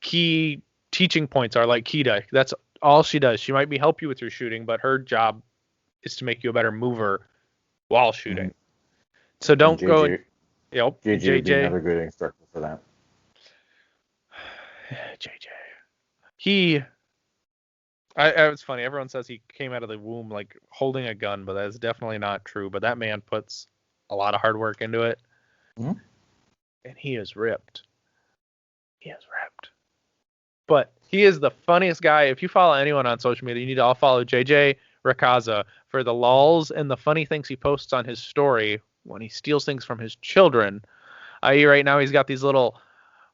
key teaching points are, like Kita. That's all she does. She might help you with your shooting, but her job is to make you a better mover while shooting. So don't go. JJ would be another good instructor for that. JJ. It's funny. Everyone says he came out of the womb like holding a gun, but that is definitely not true. But that man puts a lot of hard work into it, and he is ripped. But he is the funniest guy. If you follow anyone on social media, you need to all follow JJ Rakaza for the lulls and the funny things he posts on his story when he steals things from his children. I.e., right now he's got these little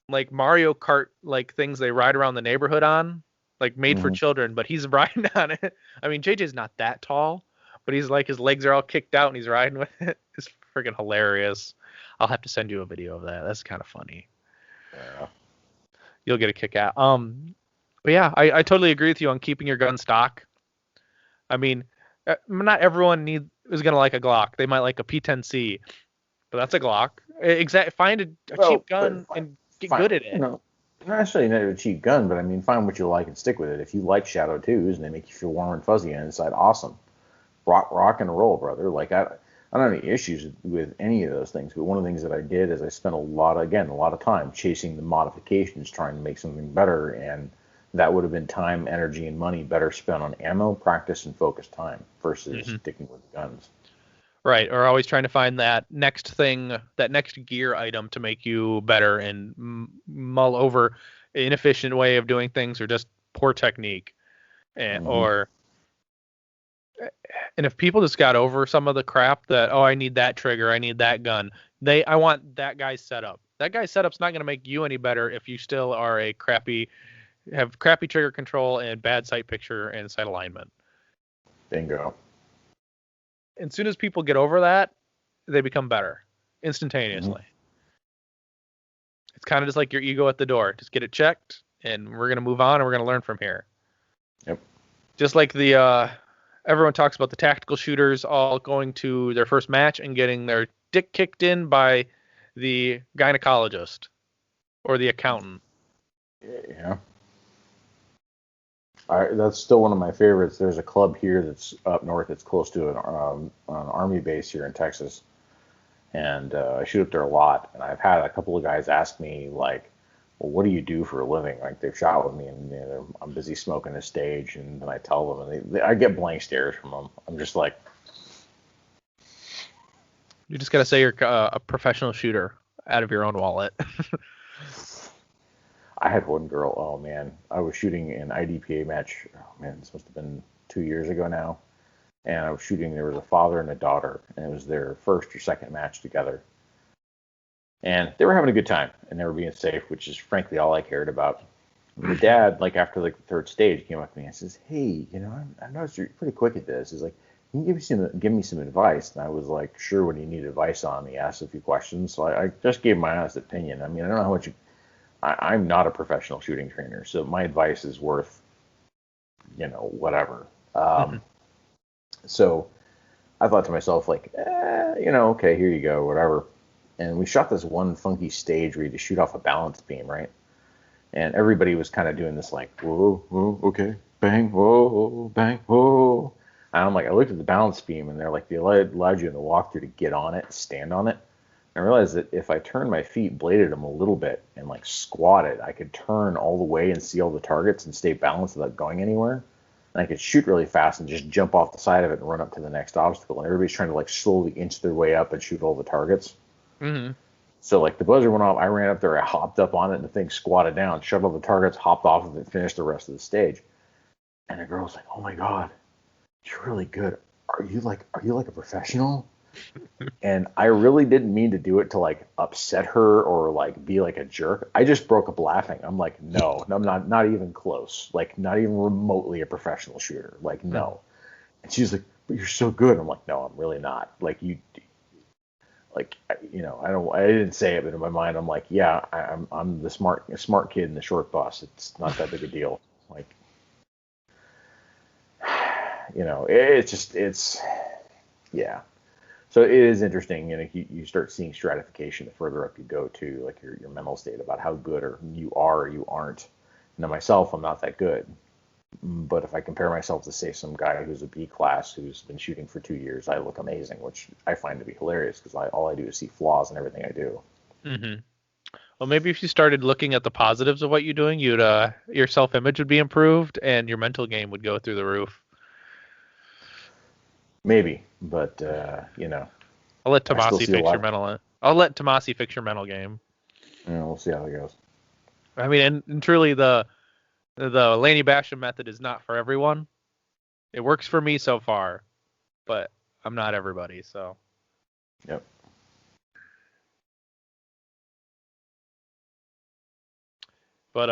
like Mario Kart like things they ride around the neighborhood on, like made for children, but he's riding on it. I mean, JJ's not that tall, but he's like his legs are all kicked out and he's riding with it. It's freaking hilarious. I'll have to send you a video of that. That's kind of funny. Yeah. You'll get a kick out. But yeah, I totally agree with you on keeping your gun stock. I mean, not everyone is gonna like a Glock. They might like a P10C, but that's a Glock. Find a cheap gun and get good at it. Not necessarily a cheap gun, but I mean, find what you like and stick with it. If you like Shadow 2s and they make you feel warm and fuzzy inside, awesome. Rock and roll, brother. Like I don't have any issues with any of those things, but one of the things that I did is I spent a lot of time chasing the modifications, trying to make something better, and that would have been time, energy, and money better spent on ammo, practice, and focus time versus sticking with the guns. Right, or always trying to find that next thing, that next gear item to make you better and mull over inefficient way of doing things or just poor technique. And if people just got over some of the crap that, oh, I need that trigger, I need that gun, I want that guy's setup. That guy's setup's not going to make you any better if you still are a crappy have crappy trigger control and bad sight picture and sight alignment. Bingo. And as soon as people get over that, they become better instantaneously. It's kind of just like your ego at the door. Just get it checked, and we're going to move on, and we're going to learn from here. Yep. Just like the everyone talks about the tactical shooters all going to their first match and getting their dick kicked in by the gynecologist or the accountant. Yeah. That's still one of my favorites. There's a club here that's up north that's close to an army base here in Texas. And I shoot up there a lot. And I've had a couple of guys ask me, like, well, what do you do for a living? Like, they've shot with me, and I'm busy smoking a stage. And then I tell them, and I get blank stares from them. I'm just like... You just got to say you're a professional shooter out of your own wallet. I had one girl, oh man, I was shooting an IDPA match, oh man, this must have been 2 years ago now, and I was shooting, there was a father and a daughter, and it was their first or second match together, and they were having a good time, and they were being safe, which is frankly all I cared about. The dad, like after like the third stage, came up to me and says, hey, I noticed you're pretty quick at this. He's like, can you give me some advice? And I was like, sure, what do you need advice on? He asked a few questions, so I just gave my honest opinion. I mean, I don't know how much I'm not a professional shooting trainer, so my advice is worth, whatever. So I thought to myself, like, okay, here you go, whatever. And we shot this one funky stage where you just shoot off a balance beam, right? And everybody was kind of doing this, like, whoa, whoa, okay, bang, whoa, bang, whoa. And I'm like, I looked at the balance beam, and they're like, they allowed you in the walkthrough to get on it, stand on it. I realized that if I turned my feet, bladed them a little bit, and like squatted, I could turn all the way and see all the targets and stay balanced without going anywhere. And I could shoot really fast and just jump off the side of it and run up to the next obstacle. And everybody's trying to like slowly inch their way up and shoot all the targets. Mm-hmm. So like the buzzer went off, I ran up there, I hopped up on it, and the thing squatted down, shot all the targets, hopped off of it, and finished the rest of the stage. And the girl's like, "Oh my god, you're really good. Are you like a professional?" And I really didn't mean to do it to like upset her or like be like a jerk. I just broke up laughing. I'm like, no, I'm not even close. Like not even remotely a professional shooter. Like no. And she's like, but you're so good. I'm like, no, I'm really not. Like I didn't say it, but in my mind, I'm like, yeah, I'm the smart kid in the short bus. It's not that big a deal. Like, yeah. So it is interesting, you start seeing stratification the further up you go to, like your mental state about how good you are or you aren't. Now myself, I'm not that good, but if I compare myself to say some guy who's a B class who's been shooting for 2 years, I look amazing, which I find to be hilarious because all I do is see flaws in everything I do. Mm-hmm. Well, maybe if you started looking at the positives of what you're doing, your self-image would be improved and your mental game would go through the roof. Maybe, but I'll let Tomasi fix your mental. I'll let Tomasi fix your mental game. Yeah, we'll see how it goes. I mean, and truly, the Laney Basham method is not for everyone. It works for me so far, but I'm not everybody. So. Yep. But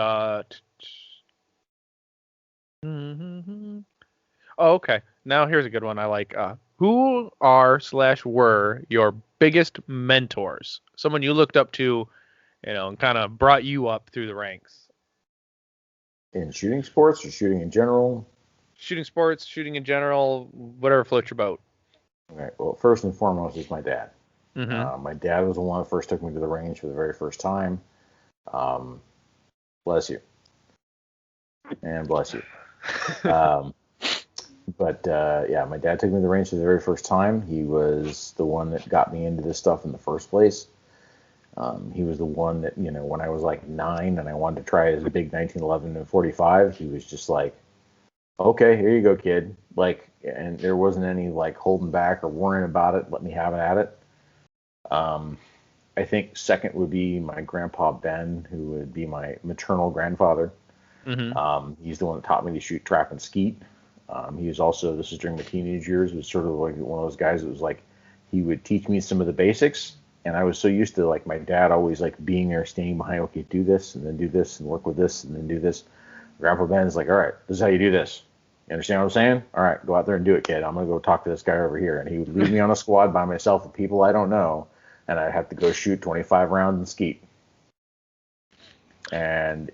Oh, okay. Now here's a good one I like. Who are/were your biggest mentors? Someone you looked up to, and kind of brought you up through the ranks. In shooting sports or shooting in general? Shooting sports, shooting in general, whatever floats your boat. Okay. Well, first and foremost is my dad. Mm-hmm. My dad was the one that first took me to the range for the very first time. Bless you. And bless you. But my dad took me to the range for the very first time. He was the one that got me into this stuff in the first place. He was the one that, when I was like 9 and I wanted to try his big 1911 and 45, he was just like, okay, here you go, kid. Like, and there wasn't any like holding back or worrying about it. Let me have it at it. I think second would be my grandpa Ben, who would be my maternal grandfather. Mm-hmm. He's the one that taught me to shoot, trap, and skeet. He was also, this is during my teenage years, was sort of like one of those guys that was like, he would teach me some of the basics. And I was so used to like my dad always like being there, standing behind, okay, do this and then do this and work with this and then do this. Grandpa Ben's like, all right, this is how you do this. You understand what I'm saying? All right, go out there and do it, kid. I'm going to go talk to this guy over here. And he would leave me on a squad by myself with people I don't know, and I'd have to go shoot 25 rounds and skeet. And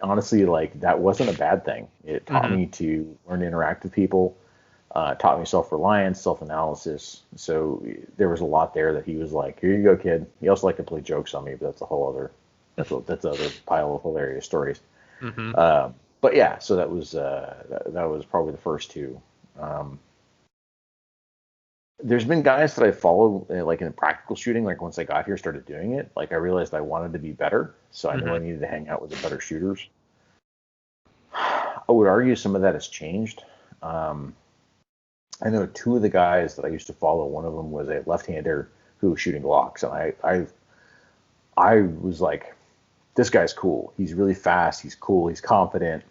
honestly, like, that wasn't a bad thing. It taught me to learn to interact with people, taught me self-reliance, self-analysis. So there was a lot there that he was like, here you go, kid. He also liked to play jokes on me, but that's a whole other, that's another pile of hilarious stories. But yeah, so that was probably the first two. There's been guys that I followed, like in practical shooting, like once I got here, started doing it. Like I realized I wanted to be better, so I knew I needed to hang out with the better shooters. I would argue some of that has changed. I know two of the guys that I used to follow. One of them was a left-hander who was shooting Glocks, and I was like, this guy's cool. He's really fast. He's cool. He's confident.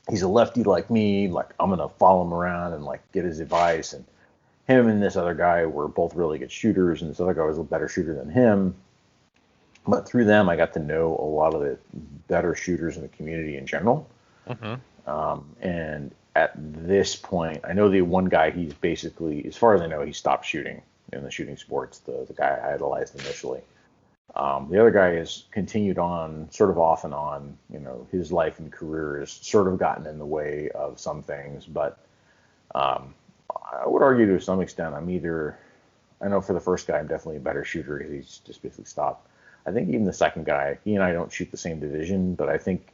He's a lefty like me. Like, I'm gonna follow him around and like get his advice. And him and this other guy were both really good shooters, and this other guy was a better shooter than him. But through them, I got to know a lot of the better shooters in the community in general. And at this point, I know the one guy, he's basically, as far as I know, he stopped shooting in the shooting sports, the guy I idolized initially. The other guy has continued on, sort of off and on. You know, his life and career has sort of gotten in the way of some things, but I would argue to some extent I know for the first guy, I'm definitely a better shooter because he's just basically stopped. I think even the second guy, he and I don't shoot the same division, but I think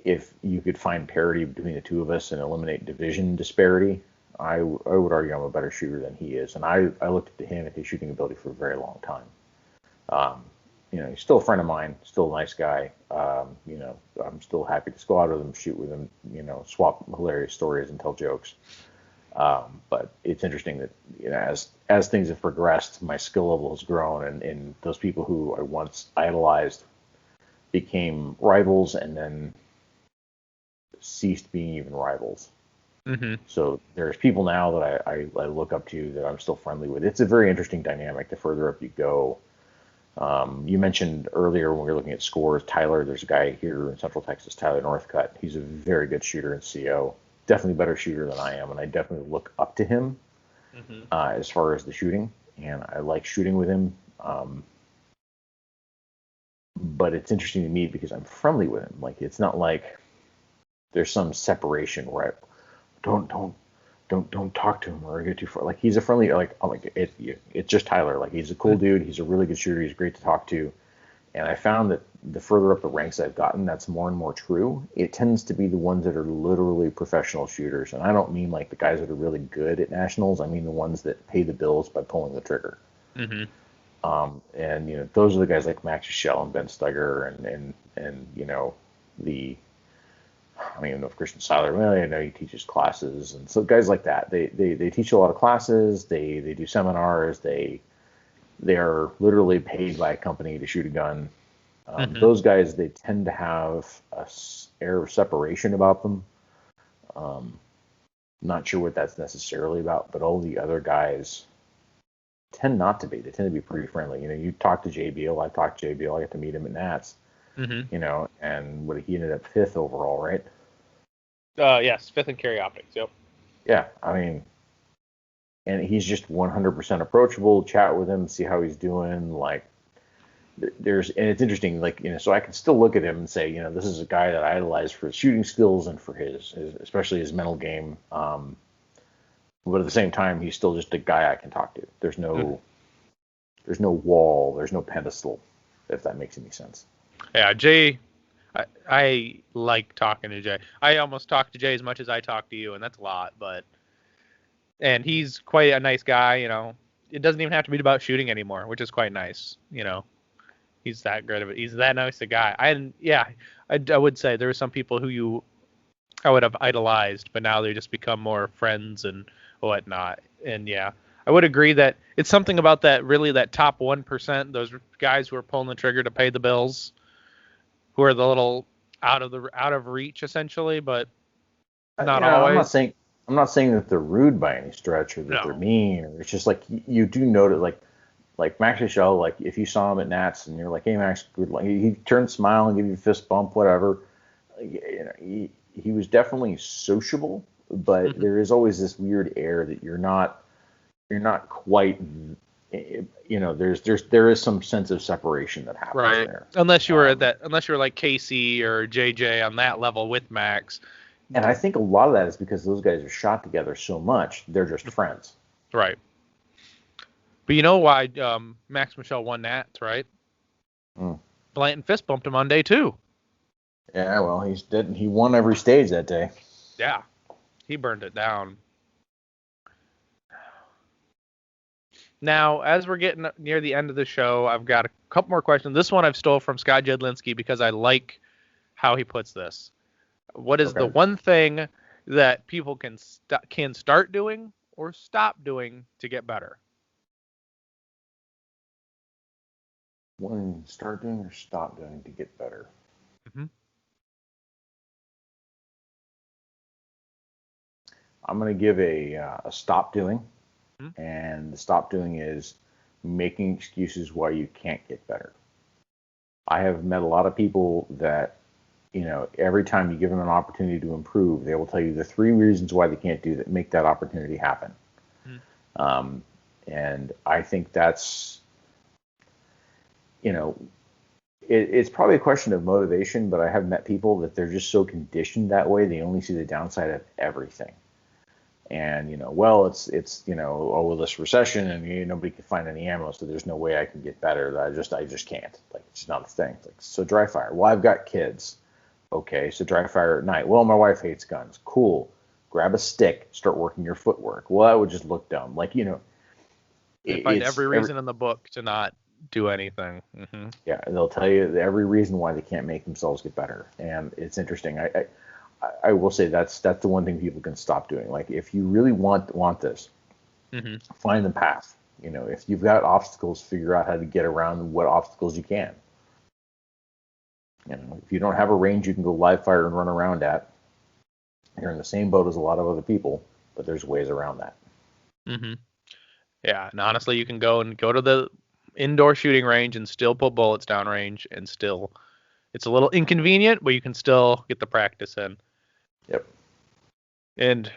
if you could find parity between the two of us and eliminate division disparity, I would argue I'm a better shooter than he is. And I looked at him and his shooting ability for a very long time. You know, he's still a friend of mine, still a nice guy. You know, I'm still happy to squad with him, shoot with him, you know, swap hilarious stories and tell jokes. But it's interesting that, you know, as things have progressed, my skill level has grown, and those people who I once idolized became rivals and then ceased being even rivals. So there's people now that I look up to that I'm still friendly with. It's a very interesting dynamic the further up you go. You mentioned earlier when we were looking at scores, Tyler, there's a guy here in Central Texas, Tyler Northcutt. He's a very good shooter in CO. Definitely a better shooter than I am, and I definitely look up to him as far as the shooting, and I like shooting with him. But it's interesting to me because I'm friendly with him. Like, it's not like there's some separation where I don't talk to him or get too far. Like, he's a friendly, like, I'm like, it's just Tyler. Like, he's a cool dude. He's a really good shooter. He's great to talk to. And I found that the further up the ranks I've gotten, that's more and more true. It tends to be the ones that are literally professional shooters. And I don't mean like the guys that are really good at nationals. I mean the ones that pay the bills by pulling the trigger. And, you know, those are the guys like Max Shell and Ben Stugger and you know, I don't even know if Christian Seiler, well, I know he teaches classes. And so guys like that, they teach a lot of classes. They do seminars. They are literally paid by a company to shoot a gun. Those guys, they tend to have a air of separation about them. Not sure what that's necessarily about, but all the other guys tend not to be. They tend to be pretty friendly. You know, you talk to JBL, I talked to JBL, I got to meet him at Nats. You know, and he ended up 5th overall, right? Yes, 5th in Carry Optics, yep. Yeah, I mean, and he's just 100% approachable. Chat with him, see how he's doing. Like, and it's interesting, like, you know, so I can still look at him and say, you know, this is a guy that I idolize for his shooting skills and for his especially his mental game. But at the same time, he's still just a guy I can talk to. There's no wall, there's no pedestal, if that makes any sense. Yeah, Jay, I like talking to Jay. I almost talk to Jay as much as I talk to you, and that's a lot, and he's quite a nice guy, you know. It doesn't even have to be about shooting anymore, which is quite nice, you know. He's that good of it. He's that nice a guy. I would say there are some people who I would have idolized, but now they just become more friends and whatnot. And yeah, I would agree that it's something about that, really, that top 1%, those guys who are pulling the trigger to pay the bills, who are the little out of reach essentially, but not always. I'm not saying that they're rude by any stretch or that they're mean. Or it's just like you do notice, like Max Michelle, like if you saw him at Nats and you're like, hey Max, good luck. He turned, smile and give you a fist bump, whatever. he was definitely sociable, but there is always this weird air that you're not quite, there is some sense of separation that happens Right. there. Unless you were like Casey or JJ on that level with Max. And I think a lot of that is because those guys are shot together so much, they're just friends. Right. But you know why Max Michel won that, right? Blanton fist bumped him on day 2. Yeah, well, he won every stage that day. Yeah. He burned it down. Now, as we're getting near the end of the show, I've got a couple more questions. This one I've stole from Scott Jedlinski because I like how he puts this. What is the one thing that people can start doing or stop doing to get better? One, start doing or stop doing to get better? Mm-hmm. I'm going to give a stop doing. And the stop doing is making excuses why you can't get better. I have met a lot of people that, every time you give them an opportunity to improve, they will tell you the 3 reasons why they can't do that, make that opportunity happen. And I think that's, it's probably a question of motivation, but I have met people that they're just so conditioned that way, they only see the downside of everything. And, it's this recession and nobody can find any ammo, so there's no way I can get better. I just can't. Like, it's just not a thing. Like, so dry fire. Well, I've got kids. Okay, so dry fire at night. Well, my wife hates guns. Cool. Grab a stick, start working your footwork. Well, that would just look dumb. Like, they find every reason in the book to not do anything. Mm-hmm. Yeah, they'll tell you every reason why they can't make themselves get better. And it's interesting. I will say that's the one thing people can stop doing. Like, if you really want this, find the path. If you've got obstacles, figure out how to get around what obstacles you can. If you don't have a range you can go live fire and run around at, you're in the same boat as a lot of other people, but there's ways around that. Yeah, and honestly, you can go to the indoor shooting range and still put bullets down range, and still, it's a little inconvenient, but you can still get the practice in. Yep. And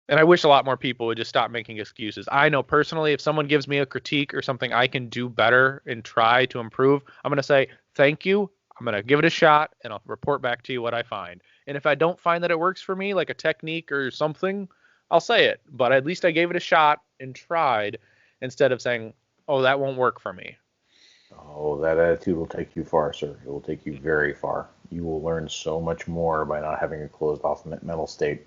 I wish a lot more people would just stop making excuses. I know personally, if someone gives me a critique or something I can do better and try to improve, I'm going to say, thank you. I'm going to give it a shot, and I'll report back to you what I find. And if I don't find that it works for me, like a technique or something, I'll say it. But at least I gave it a shot and tried, instead of saying, oh, that won't work for me. Oh, that attitude will take you far, sir. It will take you very far. You will learn so much more by not having a closed off mental state.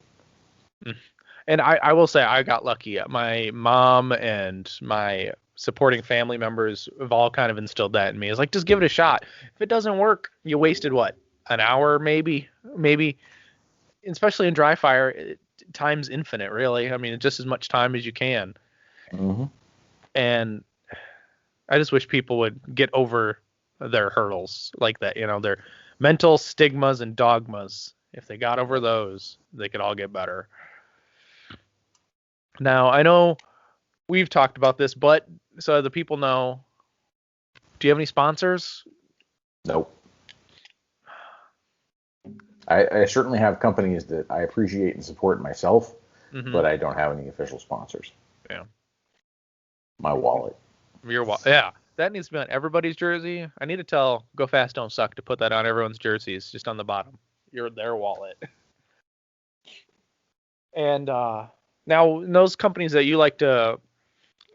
And I will say I got lucky. My mom and my supporting family members have all kind of instilled that in me. It's like, just give it a shot. If it doesn't work, you wasted what? An hour, maybe, especially in dry fire, time's infinite, really. I mean, just as much time as you can. And I just wish people would get over their hurdles like that, their mental stigmas and dogmas. If they got over those, they could all get better. Now, I know we've talked about this, but so the people know, do you have any sponsors? Nope. I certainly have companies that I appreciate and support myself, but I don't have any official sponsors. Yeah. My wallet. Your wallet. Yeah. That needs to be on everybody's jersey. I need to tell Go Fast Don't Suck to put that on everyone's jerseys, just on the bottom. Their wallet. And now, in those companies that you like to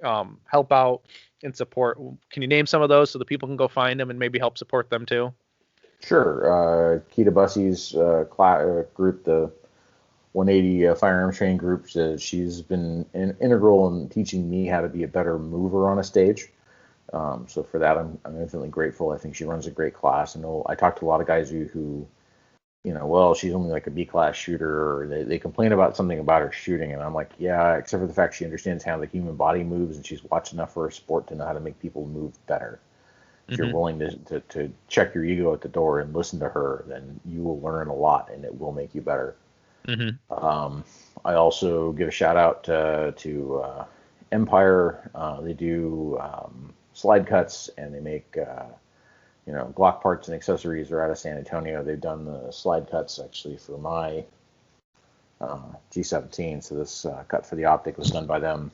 help out and support, can you name some of those so the people can go find them and maybe help support them too? Sure. Kita Bussey's group, the 180 firearms training group, she's been integral in teaching me how to be a better mover on a stage. So for that, I'm infinitely grateful. I think she runs a great class. And I talked to a lot of guys who well, she's only like a B-class shooter, or they complain about something about her shooting, and I'm like, yeah, except for the fact she understands how the human body moves, and she's watched enough for a sport to know how to make people move better. If you're willing to check your ego at the door and listen to her, then you will learn a lot, and it will make you better. I also give a shout out to Empire. They do slide cuts, and they make Glock parts and accessories are out of San Antonio. They've done the slide cuts actually for my G17. So this cut for the optic was done by them,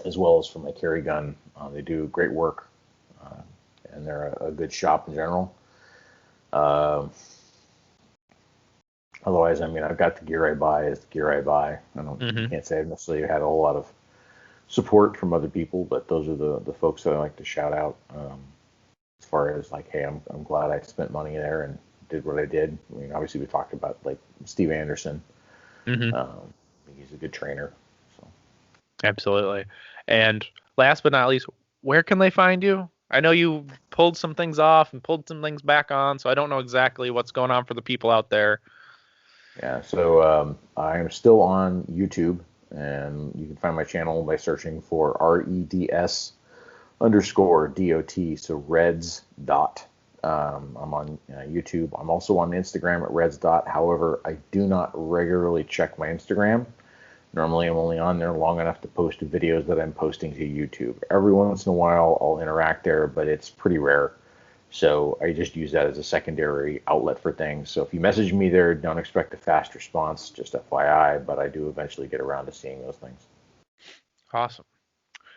as well as for my carry gun. They do great work, and they're a good shop in general. Otherwise, I mean, I've got the gear I buy is the gear I buy. Can't say I've necessarily had a whole lot of support from other people, but those are the folks that I like to shout out. As far as like, hey, I'm glad I spent money there and did what I did. I mean, obviously we talked about like Steve Anderson. I think he's a good trainer. So. Absolutely. And last but not least, where can they find you? I know you pulled some things off and pulled some things back on, so I don't know exactly what's going on for the people out there. Yeah, so I am still on YouTube, and you can find my channel by searching for REDS_DOT, so Reds Dot. I'm on YouTube. I'm also on Instagram at Reds Dot. However, I do not regularly check my Instagram. Normally, I'm only on there long enough to post videos that I'm posting to YouTube. Every once in a while, I'll interact there, but it's pretty rare. So I just use that as a secondary outlet for things. So if you message me there, don't expect a fast response, just FYI, but I do eventually get around to seeing those things. Awesome.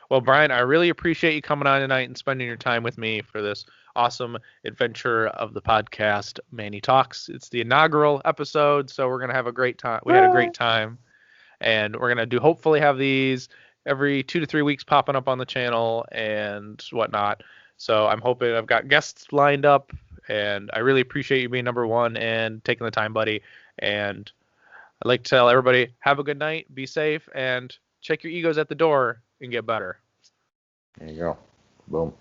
Well, Brian, I really appreciate you coming on tonight and spending your time with me for this awesome adventure of the podcast, Manny Talks. It's the inaugural episode, so we're going to have a great time. We had a great time, and we're going to hopefully have these every 2 to 3 weeks popping up on the channel and whatnot. So I'm hoping I've got guests lined up, and I really appreciate you being number one and taking the time, buddy. And I'd like to tell everybody, have a good night, be safe, and check your egos at the door and get better. There you go. Boom.